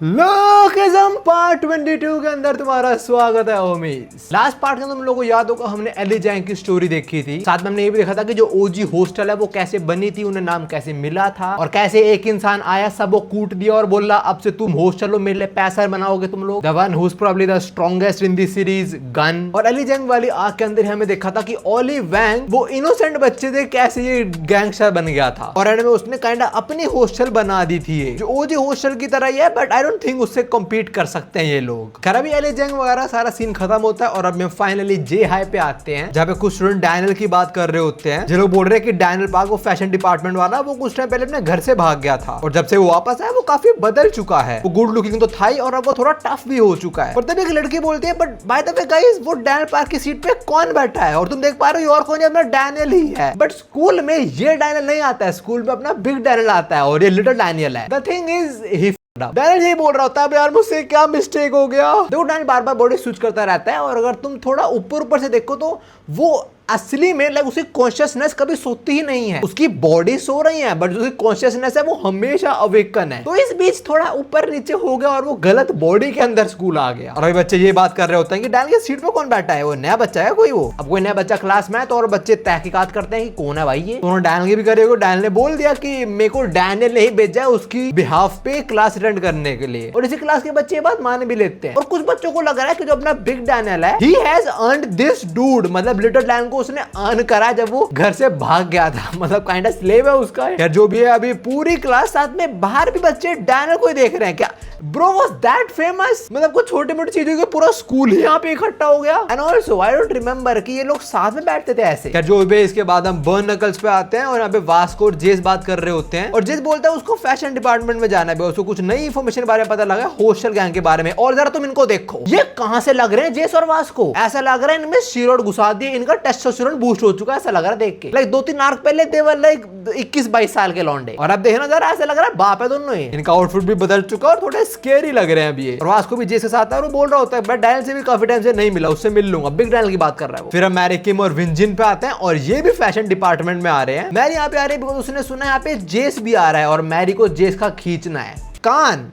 लोकिज्म part 22 के अंदर तुम्हारा स्वागत है ओमीज। लास्ट पार्ट के अंदर तुम लोगों को याद होगा हमने एली जैंग की स्टोरी देखी थी। साथ में हमने ये भी देखा था कि जो ओजी हॉस्टल है वो कैसे बनी थी, उन्हें नाम कैसे मिला था और कैसे एक इंसान आया सब वो कूट दिया और बोला अब से तुम हॉस्टल हो, मेरे लिए पैसा बनाओगे तुम लोग। The one who is probably the strongest in this series gun. और एली जैंग वाली आग के अंदर हमें देखा था कि ओली वैंग वो इनोसेंट बच्चे थे, कैसे ये गैंगस्टर बन गया था और एंड में उसने काइंड अपनी हॉस्टल बना दी थी जो ओजी हॉस्टल की तरह ही है, बट आई डोंट थिंक उससे कम्पीट कर सकते हैं ये लोग। खैर अभी एली जैंग वगैरह सारा सीन खत्म होता है और अब हम फाइनली जे हाई पे आते हैं जहाँ पे कुछ स्टूडेंट डैनियल की बात कर रहे होते हैं। जो लोग बोल रहे हैं कि डैनियल पार्क वो फैशन डिपार्टमेंट वाला वो कुछ टाइम पहले अपने घर से भाग गया था और जब से वो वापस आया वो काफी बदल चुका है। वो गुड लुकिंग तो था ही और अब वो थोड़ा टफ भी हो चुका है। पर तब एक लड़की बोलती है but by the way guys वो डैनियल पार्क की सीट पे कौन बैठा है और तुम देख पा रहे हो और कौन है, अपना डैनियल ही है। बट स्कूल में ये डैनियल नहीं आता है, स्कूल में अपना बिग डैनियल आता है और ये लिटिल डैनियल है। The thing is he Daniel यही बोल रहा होता है यार मुझसे क्या मिस्टेक हो गया। देखो डैनियल बार बार बॉडी स्विच करता रहता है और अगर तुम थोड़ा ऊपर से देखो तो वो असली में लाइक उसकी कॉन्शियसनेस कभी सोती ही नहीं है। उसकी बॉडी सो रही है बट उसकी कॉन्शियसनेस है वो हमेशा अवेकन है। तो इस बीच थोड़ा ऊपर नीचे हो गया और वो गलत बॉडी के अंदर स्कूल आ गया। और अभी बच्चे ये बात कर रहे होते हैं कि डैनियल की सीट पे कौन बैठा है, वो नया बच्चा है कोई। वो अब कोई नया बच्चा क्लास में है तो और बच्चे तहकीकात करते हैं कि कौन है भाई ये। तो डैनियल की भी करेगा। डैनियल ने बोल दिया कि मेरे को डैनियल ने ही भेजा है उसकी बिहाफ पे क्लास अटेंड करने के लिए और इसी क्लास के बच्चे ये बात मान भी लेते हैं। और कुछ बच्चों को लग रहा है कि जो अपना बिग डैनियल है he has earned this dude, मतलब लिटिल डैनियल को उसने अर्न करा जब वो घर से भाग गया था, मतलब काइंड ऑफ स्लेव है उसका। यार जो भी है अभी पूरी क्लास साथ में बाहर भी बच्चे डैनियल को ही देख रहे हैं। क्या ब्रो वाज दैट फेमस, मतलब कुछ छोटी मोटी चीजों के पूरा स्कूल ही यहाँ पे इकट्ठा हो गया। And also I don't remember कि ये लोग साथ में बैठते थे ऐसे। यार जो भी इसके बाद हम बर्न नकल्स पे आते हैं और यहाँ पे वास्को और जेस बात कर रहे होते हैं और जेस बोलता है उसको फैशन डिपार्टमेंट में जाना है, उसको कुछ नई इंफॉर्मेशन बारे में पता लगा हॉस्टल गैंग के बारे में। और जरा तुम इनको देखो ये कहां से लग रहे हैं जेस और वास्को, ऐसा लग रहा है इनमें स्टीरॉयड घुसा दिए, इनका टेस्टोस्टेरोन बूस्ट हो चुका है ऐसा लग रहा है देख के। लाइक 2-3 आर्क पहले दे वर लाइक 21-22 साल के लौंडे और अब देखना जरा ऐसा लग रहा है बाप है दोनों ही। इनका आउटफिट भी बदल चुका और थोड़े स्केरी लग रहे हैं अभी ये। और वास्को भी जेस के साथ है और वो बोल रहा होता है मैं डैनियल से भी काफी टाइम से नहीं मिला, उससे मिल लूंगा। बिग डैनियल की बात कर रहा है वो। फिर हम मैरी किम और विंजिन पे आते हैं और ये भी फैशन डिपार्टमेंट में आ रहे हैं। मैरी यहाँ पे आ रही है बिकॉज उसने सुना है यहाँ पे जेस भी आ रहा है और मैरी को जेस का खींचना है। कान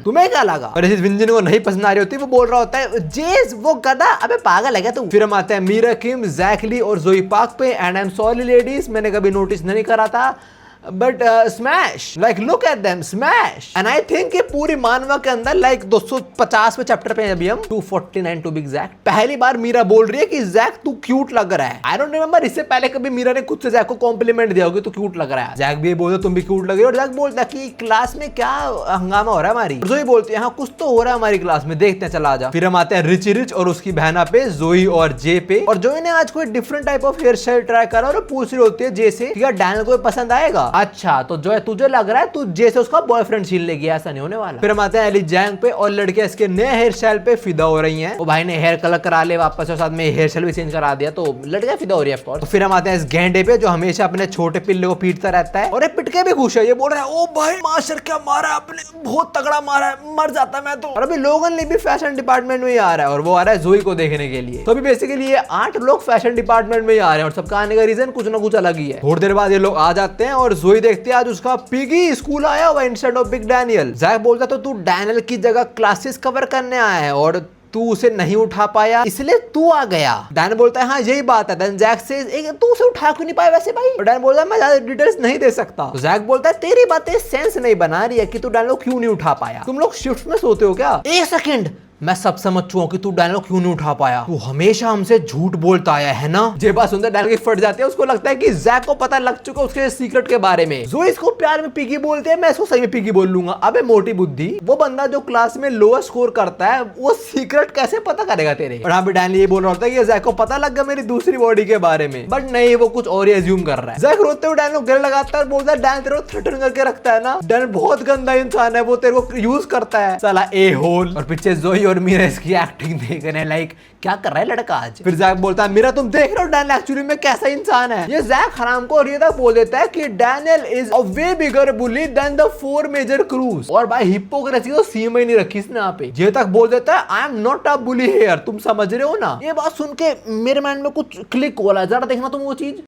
तुम्हें क्या लगा? और इस विंजिन को नहीं पसंद आ रही होती वो बोल रहा होता है जेस वो गधा, अबे पागल है क्या तू। फिर हम आते हैं मीरा किम, जैक ली और जोई पार्क पे। And I am sorry ladies, मैंने कभी नोटिस नहीं करा था but smash, like look at them smash. And I think ये पूरी मानवा के अंदर लाइक 250 में चैप्टर पे अभी हम 249 टू बी एग्जैक्ट पहली बार मीरा बोल रही है कि जैक तू क्यूट लग रहा है। आई डोंट रिमेंबर इससे पहले कभी मीरा ने खुद से जैक को कॉम्प्लीमेंट दिया होगा तू क्यूट लग रहा है। जैक भी बोलता तुम भी क्यूट लग रही हो और जैक बोलता है कि क्लास में क्या हंगामा हो रहा है हमारी। जोई बोलती है हाँ कुछ तो हो रहा है हमारी क्लास में, देखते हैं चला जा। फिर हम आते हैं रिची रिच और उसकी बहना पे जोई और जे पे। और जोई ने आज कोई different type of hair style try करा और पूछ रही होती है जे से क्या डैनियल को पसंद आएगा। अच्छा तो जो है तुझे लग रहा है तू जैसे उसका बॉयफ्रेंड छीन लेगी, ऐसा नहीं होने वाला। फिर हम आते हैं एली जैंग पे और लड़कियां इसके नए हेयर स्टाइल पे फिदा हो रही हैं। वो भाई ने हेयर कलर करा ले वापस और साथ में हेयर स्टाइल भी चेंज करा दिया तो लड़कियां फिदा हो रही है ऑफ कोर्स। तो फिर हम आते हैं इस गेंडे पे जो हमेशा अपने छोटे पिल्ले को पीटता रहता है और ये पिटके भी खुश है। ये बोल रहा है ओ भाई मास्टर क्या मारा आपने, बहुत तगड़ा मारा है, मर जाता मैं तो। और अभी लोगन ली भी फैशन डिपार्टमेंट में ही आ रहा है और वो आ रहा है जोई को देखने के लिए। तो अभी बेसिकली ये 8 लोग फैशन डिपार्टमेंट में ही आ रहे हैं और सबका आने का रीजन कुछ ना कुछ अलग ही है। थोड़ी देर बाद ये लोग आ जाते हैं और जोई देखते हैं आज उसका पिगी स्कूल आया हुआ instead of big Daniel. Jack बोलता तो तू डैनियल की जगह क्लासेस कवर करने आया है और तू उसे नहीं उठा पाया इसलिए तू आ गया। डैनियल बोलता है हाँ यही बात है। देन जैक से तू उसे उठा क्यों नहीं पाया वैसे भाई। और डैनियल बोलता है मैं ज्यादा डिटेल्स नहीं दे सकता। तो जैक बोलता है तेरी बातें सेंस नहीं बना रही है कि तू डैनियल को क्यों नहीं उठा पाया। तुम लोग शिफ्ट में सोते हो क्या? एक सेकंड मैं सब समझ चुका हूं कि तू डैनियल को क्यों नहीं उठा पाया। तू हमेशा हमसे झूठ बोलता आया है ना। ये बात सुनकर डैनियल की फट जाती है। उसको लगता है कि जैक को पता लग चुका उसके सीक्रेट के बारे में। जो इसको प्यार में पिगी बोलते हैं मैं इसको सही में पिगी बोल लूंगा। अबे मोटी बुद्धि, वो बंदा जो क्लास में लोअर स्कोर करता है वो सीक्रेट कैसे पता करेगा तेरे। और यहाँ पे डैनियल ये बोल रहा होता है कि जैक को पता लग गया मेरी दूसरी बॉडी के बारे में, बट नहीं वो कुछ और ही एज्यूम कर रहा है। जैक रोते हुए डैनियल को गले लगाता है और बोलता है डैनियल तेरे को थ्रेटन करके रखता है ना। डैनियल बहुत गंदा इंसान है, वो तेरे को यूज करता है साला ए होल। और पीछे जोई और मीरा इसकी एक्टिंग देख रहे हैं लाइक क्या कर रहा है लड़का आज। फिर जैक बोलता है मेरा तुम देख रहे हो डैनियल एक्चुअली में कैसा इंसान है। ये जैक हराम को और ये तक बोल देता है कि Daniel is a way bigger bully than the 4 major crews. और भाई हिपोक्रेसी तो सीमा ही नहीं रखी इसने यहाँ पे। ये तक बोल देता है I am not a bully here. तुम समझ रहे हो ना। ये बात सुन के मेरे माइंड में कुछ क्लिक हो रहा है, जरा देखना तुम वो चीज।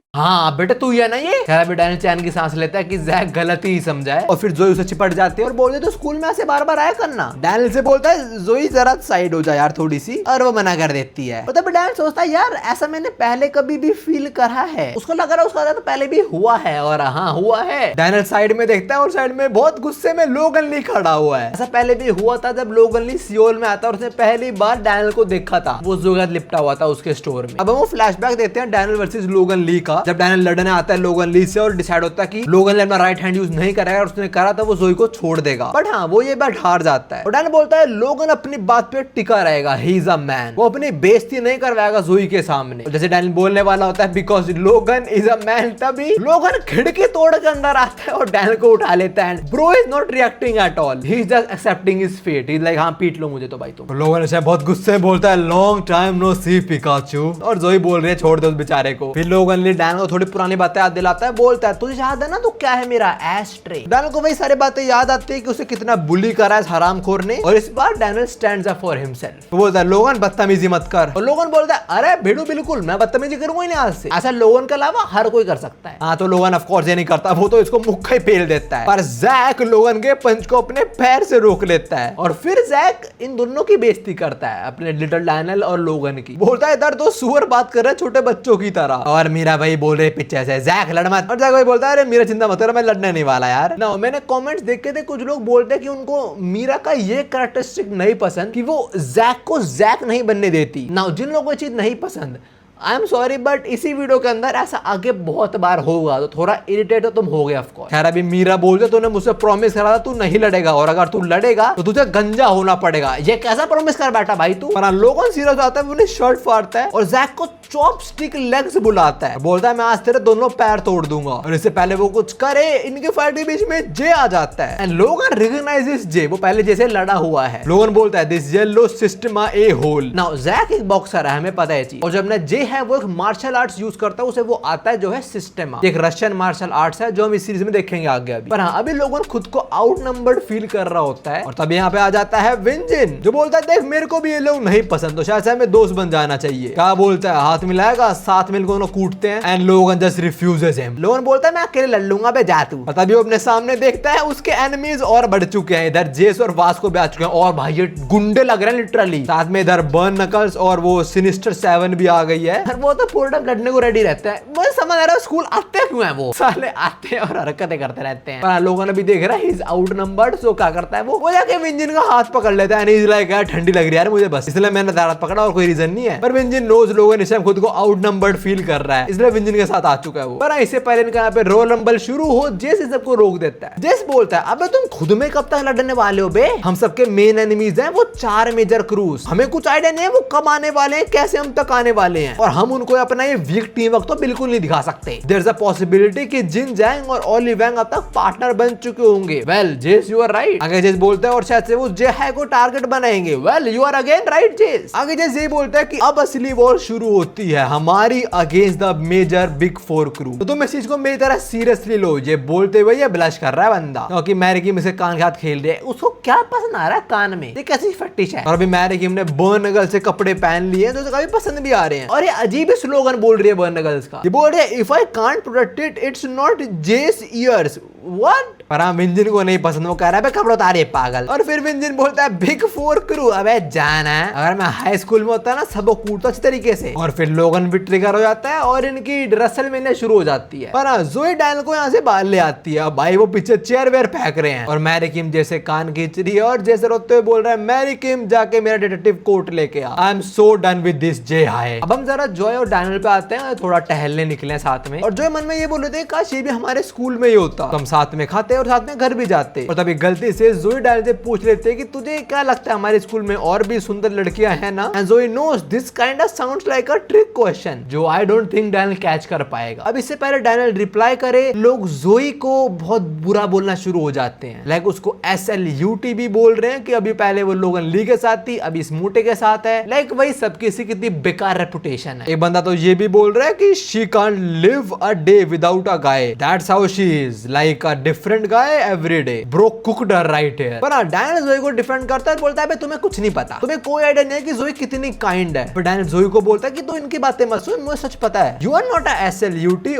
हाँ बेटा तू ही है ना ये। खैर अभी डैनियल चैन की सांस लेता है कि जैक गलत ही समझा है और फिर जोई उसे चिपट जाती है और बोलते तो स्कूल में ऐसे बार बार आया करना। डैनियल से बोलता है जोई जरा साइड हो जाए यार थोड़ी सी, और वो मना कर देती है। तो तभी डैनियल सोचता है यार ऐसा मैंने पहले कभी भी फील करा है। उसको लग रहा है उसका तो पहले भी हुआ है, और हाँ हुआ है। डैनियल साइड में देखता है और साइड में बहुत गुस्से में लोगन ली खड़ा हुआ है। ऐसा पहले भी हुआ था जब लोगन ली सियोल में आता और उसने पहली बार डैनियल को देखा था, वो जुगाड़ लिपटा हुआ था उसके स्टोर में। अब वो फ्लैशबैक देते हैं डैनियल वर्सेस लोगन ली का, जब डैनियल लड़ने आता है लोगन ली से और डिसाइड होता है कि लोगन ली अपना राइट हैंड यूज नहीं करेगा और उसने करा था वो जोई को छोड़ देगा, बट हाँ वो ये बात हार जाता है। और डैनियल बोलता है लोगन अपनी बात पे टिका रहेगा, ही इज अ मैन, वो अपनी बेइज्जती नहीं करवाएगा जोई के सामने। जैसे डैनियल बोलने वाला होता है बिकॉज लोगन इज अ मैन, तभी लोगन खिड़की तोड़ के अंदर आता है और डैनियल को उठा लेता है। Bro is not reacting at all, he is just accepting his fate, he is like हाँ पीट लो मुझे तो भाई तुम। लोगन से बहुत गुस्से में बोलता है लॉन्ग टाइम नो सी पिकाचू, और जोई बोल रही है छोड़ दो उस बेचारे को। फिर लोगन ली डैनियल को थोड़ी पुरानी बातें याद दिलाता है, बोलता है तुझे याद है ना तो क्या है मेरा एस्ट्रे। डैनियल को वही सारी बातें याद आती है कि उसे कितना बुली करा है हरामखोर ने, और इस बार Daniel stands up for himself. तो बोलता है लोगन बदतमीजी मत कर, और लोगन बोलता है अरे भिड़ू बिल्कुल मैं बदतमीजी करूंगा ही नहीं आज से, ऐसा लोगन के अलावा हर कोई कर सकता है। हाँ तो लोगन ऑफ कोर्स ये नहीं करता, वो तो इसको मुक्का ही पेल देता है, पर जैक लोगन के पंच को अपने पैर से रोक लेता है और फिर जैक इन दोनों की बेइज्जती करता है, अपने लिटिल डैनियल और लोगन की। बोलता है इधर दो सुअर बात कर रहे हैं छोटे बच्चों की तरह, और मीरा भाई बोल रहे पीछे से जैक लड़ मत, और जैक भाई बोलता है अरे मीरा चिंता मत कर मैं लड़ने नहीं वाला यार ना। मैंने कमेंट्स देखे थे कुछ लोग बोलते हैं कि उनको मीरा का ये कैरेक्टरिस्टिक नहीं पसंद कि वो जैक को जैक नहीं बनने देती ना। जिन लोगों को ये चीज नहीं पसंद आई एम सॉरी, बट इसी वीडियो के अंदर ऐसा आगे बहुत बार होगा, तो थोड़ा इरिटेट तो तुम हो गए ऑफ कोर्स। खैर अभी मीरा बोलते तूने मुझसे प्रॉमिस करा था तू नहीं लड़ेगा, और अगर तू लड़ेगा तो तुझे गंजा होना पड़ेगा। ये कैसा प्रॉमिस कर बैठा भाई तू। पर लोगन सीरियस आता है, उन्हें शर्ट फाड़ता है और जैक को चॉपस्टिक लेग्स बुलाता है, बोलता है मैं आज तेरे दोनों पैर तोड़ दूंगा। और इससे पहले वो कुछ करे इनके फाइट के बीच में जे आ जाता है एंड लोगन रिकॉग्नाइजेस जे, वो पहले जैसे लड़ा हुआ है। लोगन बोलता है this yellow system a hole. Now Jack एक बॉक्सर है, हमें पता है चीज, और जब ना जे है वो एक मार्शल आर्ट्स यूज करता है, उसे वो आता है जो है सिस्टमा, एक रशियन मार्शल आर्ट्स है जो हम इस सीरीज में देखेंगे आगे अभी। पर हाँ अभी लोगन खुद को आउटनंबर्ड फील कर रहा होता है, और तब यहाँ पे आ जाता है विंजिन जो बोलता है देख मेरे को भी ये लोग नहीं पसंद, तो शायद हमें दोस्त बन जाना चाहिए। क्या बोलता है हाथ मिलाएगा, साथ मिलकर दोनों कूटते हैं एंड लोगन जस्ट रिफ्यूजेस हिम। लोगन बोलता है मैं अकेले लड़ लूंगा बे जा तू। और तभी वो अपने सामने देखता है उसके एनिमीज और बढ़ चुके हैं, इधर जेस और वास को भी आ चुके हैं, और भाई ये गुंडे लग रहे हैं लिटरली। साथ में इधर बर्न नकल्स और वो सिनिस्टर 7 भी आ गई है, और वो तो पूरा लड़ने को रेडी रहता है। मुझे समझ आ रहा है स्कूल आते क्यों है, वो साले आते हैं और हरकतें करते रहते हैं। पर लोगों ने भी देख रहा है ही इज आउटनंबर्ड, सो क्या करता है वो जाके विंजिन का हाथ पकड़ लेता है, इज लाइक यार ठंडी लग रही है यार मुझे बस, इसलिए मैंने हाथ पकड़ा और कोई रीजन नहीं है। पर विंजिन नोज लोगन इस टाइम खुद को आउटनंबर्ड फील कर रहा है, इसलिए विंजिन के साथ आ चुका है वो। पर इससे पहले इनका यहाँ पे रोल नंबर शुरू हो, जेस इस सबको रोक देता है। जेस बोलता है अबे तुम खुद में कब तक लड़ने वाले हो बे, हम सबके मेन एनिमीज हैं वो 4 मेजर क्रूज, हमें कुछ आइडिया नहीं है वो कब आने वाले हैं, कैसे हम तक आने वाले हैं, और हम उनको अपना ये वीक टीम वर्क तो बिल्कुल नहीं दिखा सकते। देयर इज अ पॉसिबिलिटी कि जिन जैंग और ओली वैंग अब तक पार्टनर बन चुके होंगे। वेल जेस यू आर राइट, आगे जेस बोलता है और शायद से वो जे है को टारगेट बनाएंगे। Well you are again right Jess. आगे जेस ये बोलता है कि अब असली वॉर शुरू होती है हमारी against the major big 4 crew, तो तुम इस चीज को मेरी तरह सीरियसली लो। ये बोलते हुए ये ब्लश कर रहा है बंदा, क्योंकि मैरी किम इसे कान के हाथ खेल रही है, उसको क्या पसंद आ रहा है कान में, ये कैसी फटिश है। और अभी मैरी किम ने बर्न नगल से कपड़े पहन लिए तो काफी पसंद भी आ रहे हैं, और ये अजीब स्लोगन बोल रही है बर्न नगल्स का। ये बोल रहे हैं if I can't protect it it's not जेस ईयर्स व्हाट। पर हाँ विंजिन को नहीं पसंद, वो कह रहा है कपड़े उतारे पागल। और फिर विंजिन बोलता है बिग 4 क्रू, अबे जाना है, अगर मैं हाई स्कूल में होता ना सबको कूटता अच्छी तरीके से। और फिर लोगन भी ट्रिगर हो जाता है और इनकी रसल में शुरू हो जाती है। पर हाँ जोई डैनियल को यहाँ से बाहर ले आती है, भाई वो पीछे चेयर वेयर फेंक रहे हैं, और मैरी किम जैसे कान खींच रही है और जैसे रोते हुए बोल रहा है मैरी किम जाके मेरा डिटेक्टिव कोट लेके आ, I am so done with this जे हाय। अब हम जरा जॉय और डैनियल पे आते हैं, थोड़ा टहलने निकले साथ में, और जॉय मन में ये बोल रहे थे काश ये भी हमारे स्कूल में ही होता, तो हम साथ में खाते और साथ में घर भी जाते। और तभी गलती से जोई डैनियल से पूछ लेते कि तुझे क्या लगता है हमारे स्कूल में और भी सुंदर लड़कियां हैं ना, and Joey knows this kind of sounds like a trick question जो I don't think Daniel catch कर पाएगा। अब इससे पहले डैनियल रिप्लाई करे लोग जोई को बहुत बुरा बोलना शुरू हो जाते हैं, लाइक उसको SLUT भी बोल रहे हैं कि अभी पहले वो लोगन ली के साथ थी अभी इस मोटे के साथ है, लाइक वही सबकी सी कितनी बेकार रेपुटेशन है। एक बंदा तो ये भी बोल रहा है कि she can't live a day without a guy, that's how she is, like like a different guy every day, bro cooked her right here. पर डैनियल जोई को डिफेंड करता है, बोलता है तुम्हें कुछ नहीं पता, तुम्हें कोई आइडिया नहीं है कि जोई कितनी काइंड है। पर डैनियल जोई को बोलता है कि तू इनकी बातें मत सुन, मुझे सच पता है। You are not a SLUT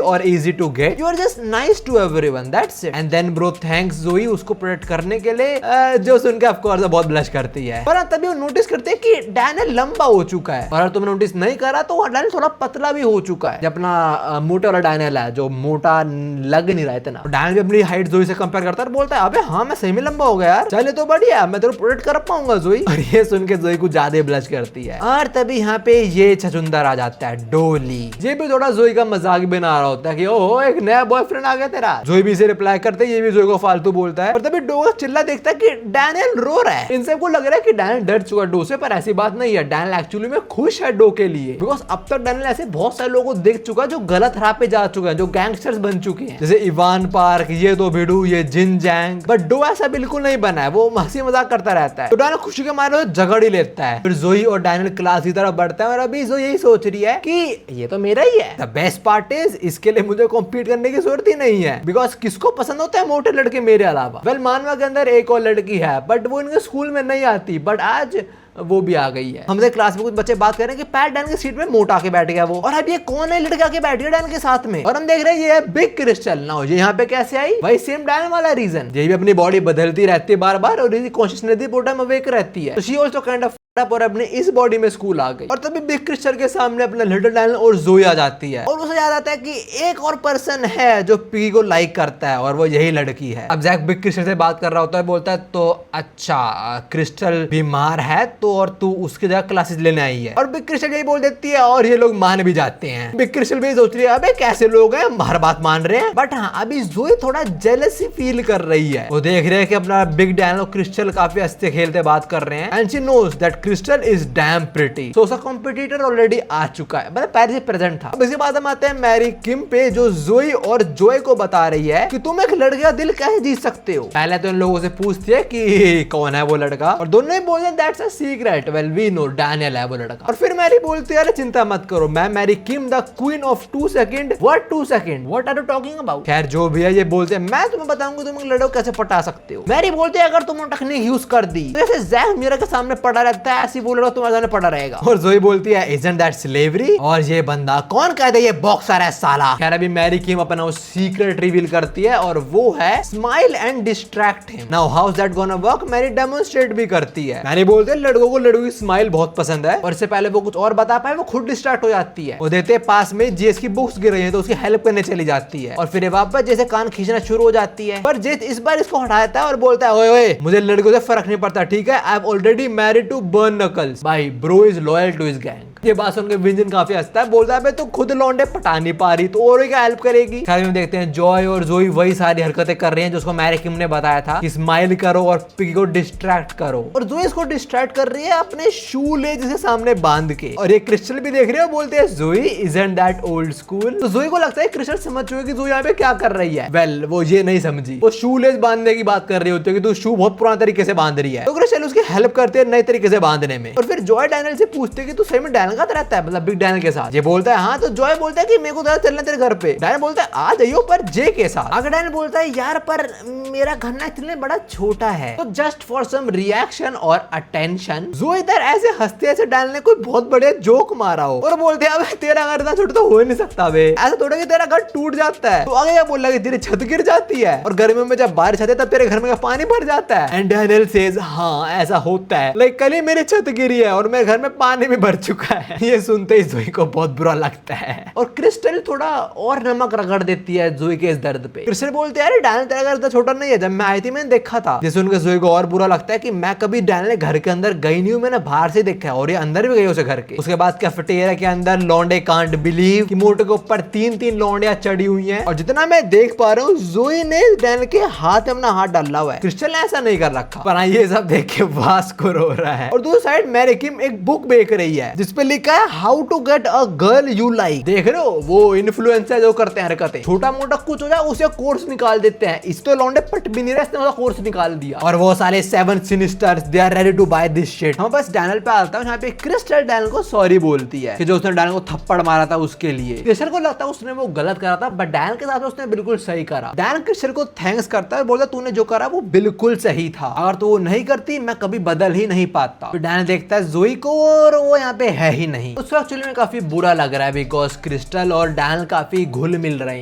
और easy to get, you are just nice to everyone, that's it. And then bro thanks Zoe उसको प्रोटेक्ट करने के लिए, जो सुन के ऑफ कोर्स बहुत ब्लश करती है। पर तभी वो नोटिस करते हैं कि डैनियल लंबा हो चुका है, और अगर तुमने नोटिस नहीं करा तो डैनियल थोड़ा पतला भी हो चुका है। अपना मोटा वाला डैनियल है जो मोटा लग नहीं रहा है इतना, डैनियल भी अपनी हाइट जोई से कंपेयर करता है और बोलता है अबे हाँ मैं सही में लंबा हो गया यार, चले तो बढ़िया, मैं तेरे प्रोटेक्ट कर पाऊंगा जोई। और ये सुन के जोई कुछ ज्यादा ब्लश करती है। और तभी यहाँ पे ये छछुंदर आ जाता है, डोली। ये भी थोड़ा जोई का मजाक बना रहा होता है कि ओहो एक नया बॉयफ्रेंड आ गया तेरा। जोई भी इसे रिप्लाई करते है, ये भी जोई को फालतू बोलता है। और तभी डो चिल्ला देखता है कि डैनियल रो रहा है। इन सबको लग रहा है कि डैनियल डर चुका डो से, पर ऐसी बात नहीं है। डैनियल एक्चुअली में खुश है डो के लिए, बिकॉज अब तक डैनियल ऐसे बहुत सारे लोगों को देख चुका है जो गलत राह पे जा चुके हैं, जो गैंगस्टर्स बन चुके हैं, जैसे इवान पार्क, ये दो भिड़ू, ये जिन जैंग। बट डो ऐसा बिल्कुल नहीं बना है, वो हंसी मजाक करता रहता है। तो डैनियल खुशी के मारे झगड़ ही लेता है। फिर जोई और डैनियल क्लास की तरफ बढ़ता है, और अभी जोई यही सोच रही है कि ये तो मेरा ही है। द बेस्ट पार्ट इज इसके लिए मुझे कॉम्पीट करने की जरूरत ही नहीं है, बिकॉज किसको पसंद होता है मोटे लड़के मेरे अलावा। वेल मानवा के अंदर एक और लड़की है, बट वो इनके स्कूल में नहीं आती, बट आज वो भी आ गई है। हमसे क्लास में कुछ बच्चे बात कर रहे हैं कि पैट डैन की सीट में मोटा के बैठ गया वो, और अब ये कौन है लड़का के बैठ गया डैन के साथ में। और हम देख रहे हैं ये है बिग क्रिस्टल। ना ये यहाँ पे कैसे आई, वही सेम डैन वाला रीजन, ये भी अपनी बॉडी बदलती रहती है बार बार, और इसकी कॉन्शियसनेस पूरा टाइम अवेक रहती है। तो शी आल्सो काइंड ऑफ और अपने इस बॉडी में स्कूल आ गई। और तभी बिग क्रिस्टल के सामने अपना लिटिल डैनियल और जोई आ जाती है, और उसे याद आता है कि एक और पर्सन है जो पिगी को लाइक करता है, और वो यही लड़की है। अब जैक बिग क्रिस्टल से बात कर रहा होता है, बोलता है तो अच्छा क्रिस्टल बीमार है तो, और तू उसकी जगह क्लासेस लेने आई है। और बिग क्रिस्टल यही बोल देती है, और ये लोग मान भी जाते हैं। बिग क्रिस्टल भी सोच रही है अबे कैसे लोग हैं, हर बात मान रहे हैं। बट हाँ अभी जोई थोड़ा जेलसी फील कर रही है। वो देख रहे हैं कि अपना बिग डैनियल और क्रिस्टल काफी हंसते खेलते बात कर रहे हैं, and she knows that Crystal is damn pretty. So उसका कॉम्पिटिटर ऑलरेडी आ चुका है, मतलब पहले से प्रेजेंट था। अब इसके बाद हम आते हैं मैरी किम पे, जो जोई और जोय को बता रही है कि तुम एक लड़के का दिल कैसे जीत सकते हो। पहले तो इन लोगों से पूछती है कि कौन है वो लड़का, और दोनों ही बोलते हैं that's a secret, well we know Daniel है वो लड़का। और फिर मैरी बोलती है अरे चिंता मत करो, मैं Mary Kim the queen of 2 second. What 2 second, what are you talking about. खैर जो भी है ये बोलते हैं मैं तुम्हें बताऊंगा तुम लड़को कैसे पटा सकते हो। मैरी बोलते है अगर तुम टेक्निक यूज कर दी, जैसे जैक मिरर के सामने पड़ा रहता है, ऐसी वो लड़का तुम्हारे सामने पड़ा रहेगा। और जोई बोलती है इजंट दैट स्लेवरी, और ये बंदा कौन कहता है ये बॉक्सर है साला। खैर अभी मैरी किम अपना वो सीक्रेट रिवील करती है, और वो है smile and distract him. Now how is that gonna work, Mary demonstrate भी करती है। मैरी बोलते हैं लड़कों को लड़कों की स्माइल बहुत पसंद है, और इससे पहले वो कुछ और बता पाए वो खुद डिस्ट्रैक्ट हो जाती है। वो देते पास में जेस की बुक्स गिर रही है तो उसकी हेल्प करने चली जाती है, और फिर वापस जैसे कान खींचना शुरू हो जाती है। पर जेस इस बार इसको हटाता है और बोलता है ओए ओए मुझे लड़कों से फर्क नहीं पड़ता, ठीक है, I have already married to Burn Knuckles, भाई bro is loyal to his gang. ये बात सुनकर विंजन काफी हंसता है, बोलता है तो खुद लौंडे पटा नहीं पा रही तो और क्या हेल्प करेगी। खैर में देखते हैं जॉय और जोई वही सारी हरकतें कर रही हैं जो उसको मैरी किम ने बताया था कि स्माइल करो और पिगी को डिस्ट्रैक्ट करो। और जोई इसको डिस्ट्रैक्ट कर रही है अपने शू लेज के सामने बांध के, और ये क्रिस्टल भी देख रहे हो, बोलते हैं जोई इजंट दैट ओल्ड स्कूल। तो जोई को लगता है क्रिस्टल समझ चुकी कि जोई यहाँ पे क्या कर रही है। वेल वो ये नहीं समझी, वो शू लेज बांधने की बात कर रही होती है कि तू शू बहुत पुराने तरीके से बांध रही है, तो क्रिस्टल उसकी हेल्प करते हैं नए तरीके से बांधने में। और फिर जॉय डैनियल से पूछते कि तू सही में डैनियल का रहता है, मतलब बिग डैनियल के साथ। ये बोलता है हाँ, तो जॉय बोलता है कि मेरे को चलना तेरे घर पे। डैनियल बोलता है आ जाइयो पर जे के साथ। अगर डैनियल बोलता है यार पर मेरा घर ना इतने बड़ा छोटा है, तो जस्ट फॉर सम रिएक्शन और अटेंशन जोई इधर ऐसे हंसते ऐसे डैनियल ने कोई बहुत बड़े जोक मारा हो, और बोलते हैं अबे तेरा घर इतना छोटा तो हो ही नहीं सकता बे, ऐसा थोड़ा कि तेरा घर टूट जाता है। तो आगे क्या बोल रहा है कि तेरी छत गिर जाती है, और गर्मियों में जब बारिश आती है तब तेरे घर में पानी भर जाता है। एंड डैनियल सेज हाँ ऐसा होता है, लाइक कल ही मेरी छत गिरी है और मेरे घर में पानी भी भर चुका है। ये सुनते ही जोई को बहुत बुरा लगता है, और क्रिस्टल थोड़ा और नमक रगड़ देती है जोई के इस दर्द पे। क्रिस्टल बोलते हैं अरे डैनियल तेरा घर इतना छोटा नहीं है, जब मैं आई थी मैंने देखा था। जिसे सुनकर जोई को और बुरा लगता है कि मैं कभी डैनियल घर के अंदर गई नहीं हूँ, मैंने बाहर से देखा है, और ये अंदर भी गई उसे घर के। उसके बाद कैफेटेरिया के अंदर लौंडे कांट बिलीव कि मोटे के ऊपर 3-3 लौंडियां चढ़ी हुई हैं, और जितना मैं देख पा रहा हूँ जोई ने डैनियल के हाथ में अपना हाथ डाला हुआ है, क्रिस्टल ने ऐसा नहीं कर रखा। पर ये सब देख के वास को रो रहा है। और दूसरी साइड मैरी किम एक बुक बेच रही है जिसपे लिखा है how to get a girl you like. देख रहे हो वो इन्फ्लुएंसर जो करते हैं हरकतें, छोटा मोटा कुछ हो जाए उसे कोर्स निकाल देते हैं। इस तो लौंडे पट भी नहीं रहे, इसने उसका कोर्स निकाल दिया। और वो सारे 7 sinisters they are ready to buy this shit. हम बस डैनियल पे आता है, यहाँ पे क्रिस्टल डैनियल को सॉरी बोलती है कि जो उसने डैनियल को थप्पड़ मारा था उसके लिए। क्रिस्टल को लगता है उसने वो गलत करा था, बट डैनियल के साथ उसने बिल्कुल सही करा। डैनियल क्रिस्टल को थैंक्स करता है, बोलता तूने जो करा वो बिल्कुल सही था, अगर तू वो नहीं करती मैं कभी बदल ही नहीं पाता। तो डैनियल देखता है जोई को और वो यहाँ पे है ही नहीं। उसको एक्चुअली में काफी बुरा लग रहा है बिकॉज क्रिस्टल और डैनियल काफी घुल मिल रहे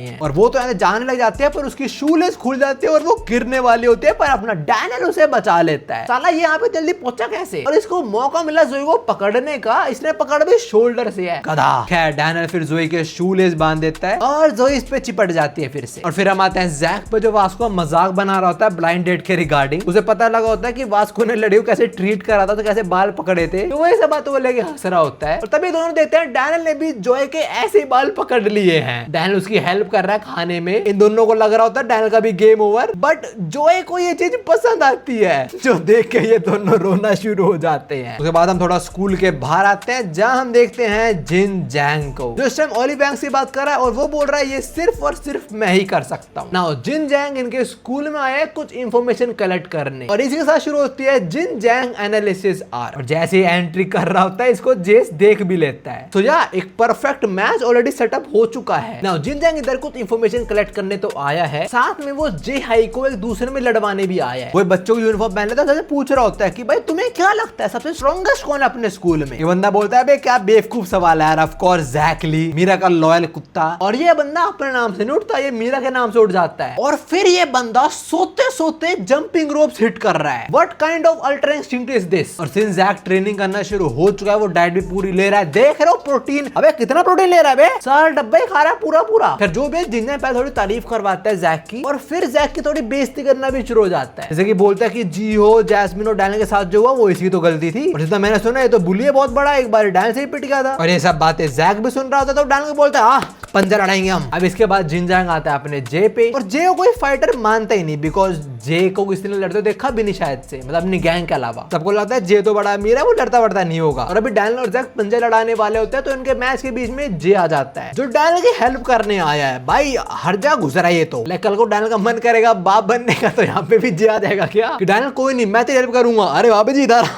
हैं और वो तो यहाँ जाने लग जाती है, पर उसकी शूलेस खुल जाती है और वो गिरने वाली होती है, पर अपना डैनियल उसे बचा लेता है। साला ये यहाँ पे जल्दी पहुंचा कैसे? और इसको मौका मिला जोई को पकड़ने का, इसने पकड़ भी शोल्डर से है गधा। खैर डैनियल फिर जोई के शूलेस बांध देता है और जोई इस पे चिपट जाती है फिर से। और फिर हम आते हैं जैक पे जो वास्को मजाक बना रहा होता है ब्लाइंड डेट के रिगार्डिंग। उसे पता लगा होता है कि वास्को ने लड़ियों कैसे ट्रीट करा था, तो कैसे बाल पकड़े थे, तो वही सब बात वो लेके हंस रहा होता है। और तभी दोनों देखते हैं डैनियल ने भी जोई के ऐसे बाल पकड़ लिए हैं। डैनियल उसकी हेल्प कर रहा है खाने में। इन दोनों को लग रहा होता है डैनियल का भी गेम ओवर, बट जोई को ये चीज पसंद आती है, जो देख के ये दोनों रोना शुरू हो जाते हैं। उसके बाद हम थोड़ा स्कूल के बाहर आते हैं जहां हम देखते हैं जिन जैंग को, जो इस टाइम ओली बैंक से बात कर रहा है और वो बोल रहा है ये सिर्फ और सिर्फ मैं ही कर सकता हूँ। नाउ जिन जैंग इनके स्कूल में आया है कुछ इंफॉर्मेशन कलेक्ट करने, और इसी के साथ शुरू होती है जिन जैंग एनालिसिस आर। और जैसे ही एंट्री कर रहा होता है इसको जेस देख भी लेता है। तो या एक परफेक्ट मैच ऑलरेडी सेटअप हो चुका है। नाउ जिन जैंग इधर कुछ इंफॉर्मेशन कलेक्ट करने तो आया है, साथ में वो जे हाई को एक दूसरे में लड़वाने भी आया है। वो बच्चों की यूनिफॉर्म पहन लेता है, पूछ रहा होता है कि भाई तुम्हें क्या लगता है सबसे स्ट्रॉन्गेस्ट कौन है अपने स्कूल में? ये बंदा बोलता है क्या बेवकूफ सवाल है यार, ऑफ कोर्स जैक ली, मीरा का लॉयल कुत्ता। और ये बंदा अपने नाम से नहीं उठता, ये मीरा के नाम से उठ जाता है। और फिर ये बंदा सोते सोते जंपिंग रोप्स हिट कर रहा है। What kind of ultra instinct is this? और सिंस जैक ट्रेनिंग करना शुरू हो चुका है, वो डाइट भी पूरी ले रहा है। देख रहे हो प्रोटीन, अबे कितना प्रोटीन ले रहा है बे, 4 डब्बे खा रहा है पूरा पूरा। फिर जो भी जिन्हें पहले थोड़ी तारीफ करवाता है जैक की, और फिर जैक की थोड़ी बेइज्जती करना भी शुरू हो जाता है। जैसे कि बोलता है कि जी हो जैस्मिन और डैनियल के साथ जो हुआ वो इसकी तो गलती थी, और जितना मैंने सुना ये तो बुली है बहुत बड़ा, एक बार डैनियल से ही पिट गया था। और ये सब बातें जैक भी सुन रहा होता है, तो डैनियल को बोलता है पंजा लड़ाएंगे हम। अब इसके बाद जिन जैंग आता है अपने जे पे, और जे को कोई फाइटर मानता ही नहीं बिकॉज जे को किसी ने लड़ते देखा भी नहीं शायद से, मतलब अपनी गैंग के अलावा। सबको लगता है जे तो बड़ा अमीर है, वो लड़ता वड़ता नहीं होगा। और अभी डैनियल और जैक पंजा लड़ाने वाले होते हैं, तो इनके मैच के बीच में जे आ जाता है जो डैनियल की हेल्प करने आया है। भाई हर जगह घुस रहा है ये तो, कल को डैनियल का मन करेगा बाप बनने का, तो यहाँ पे भी जे आ जाएगा क्या कि डैनियल कोई नहीं मैं तेरी हेल्प करूंगा। अरे वाह जी इधर।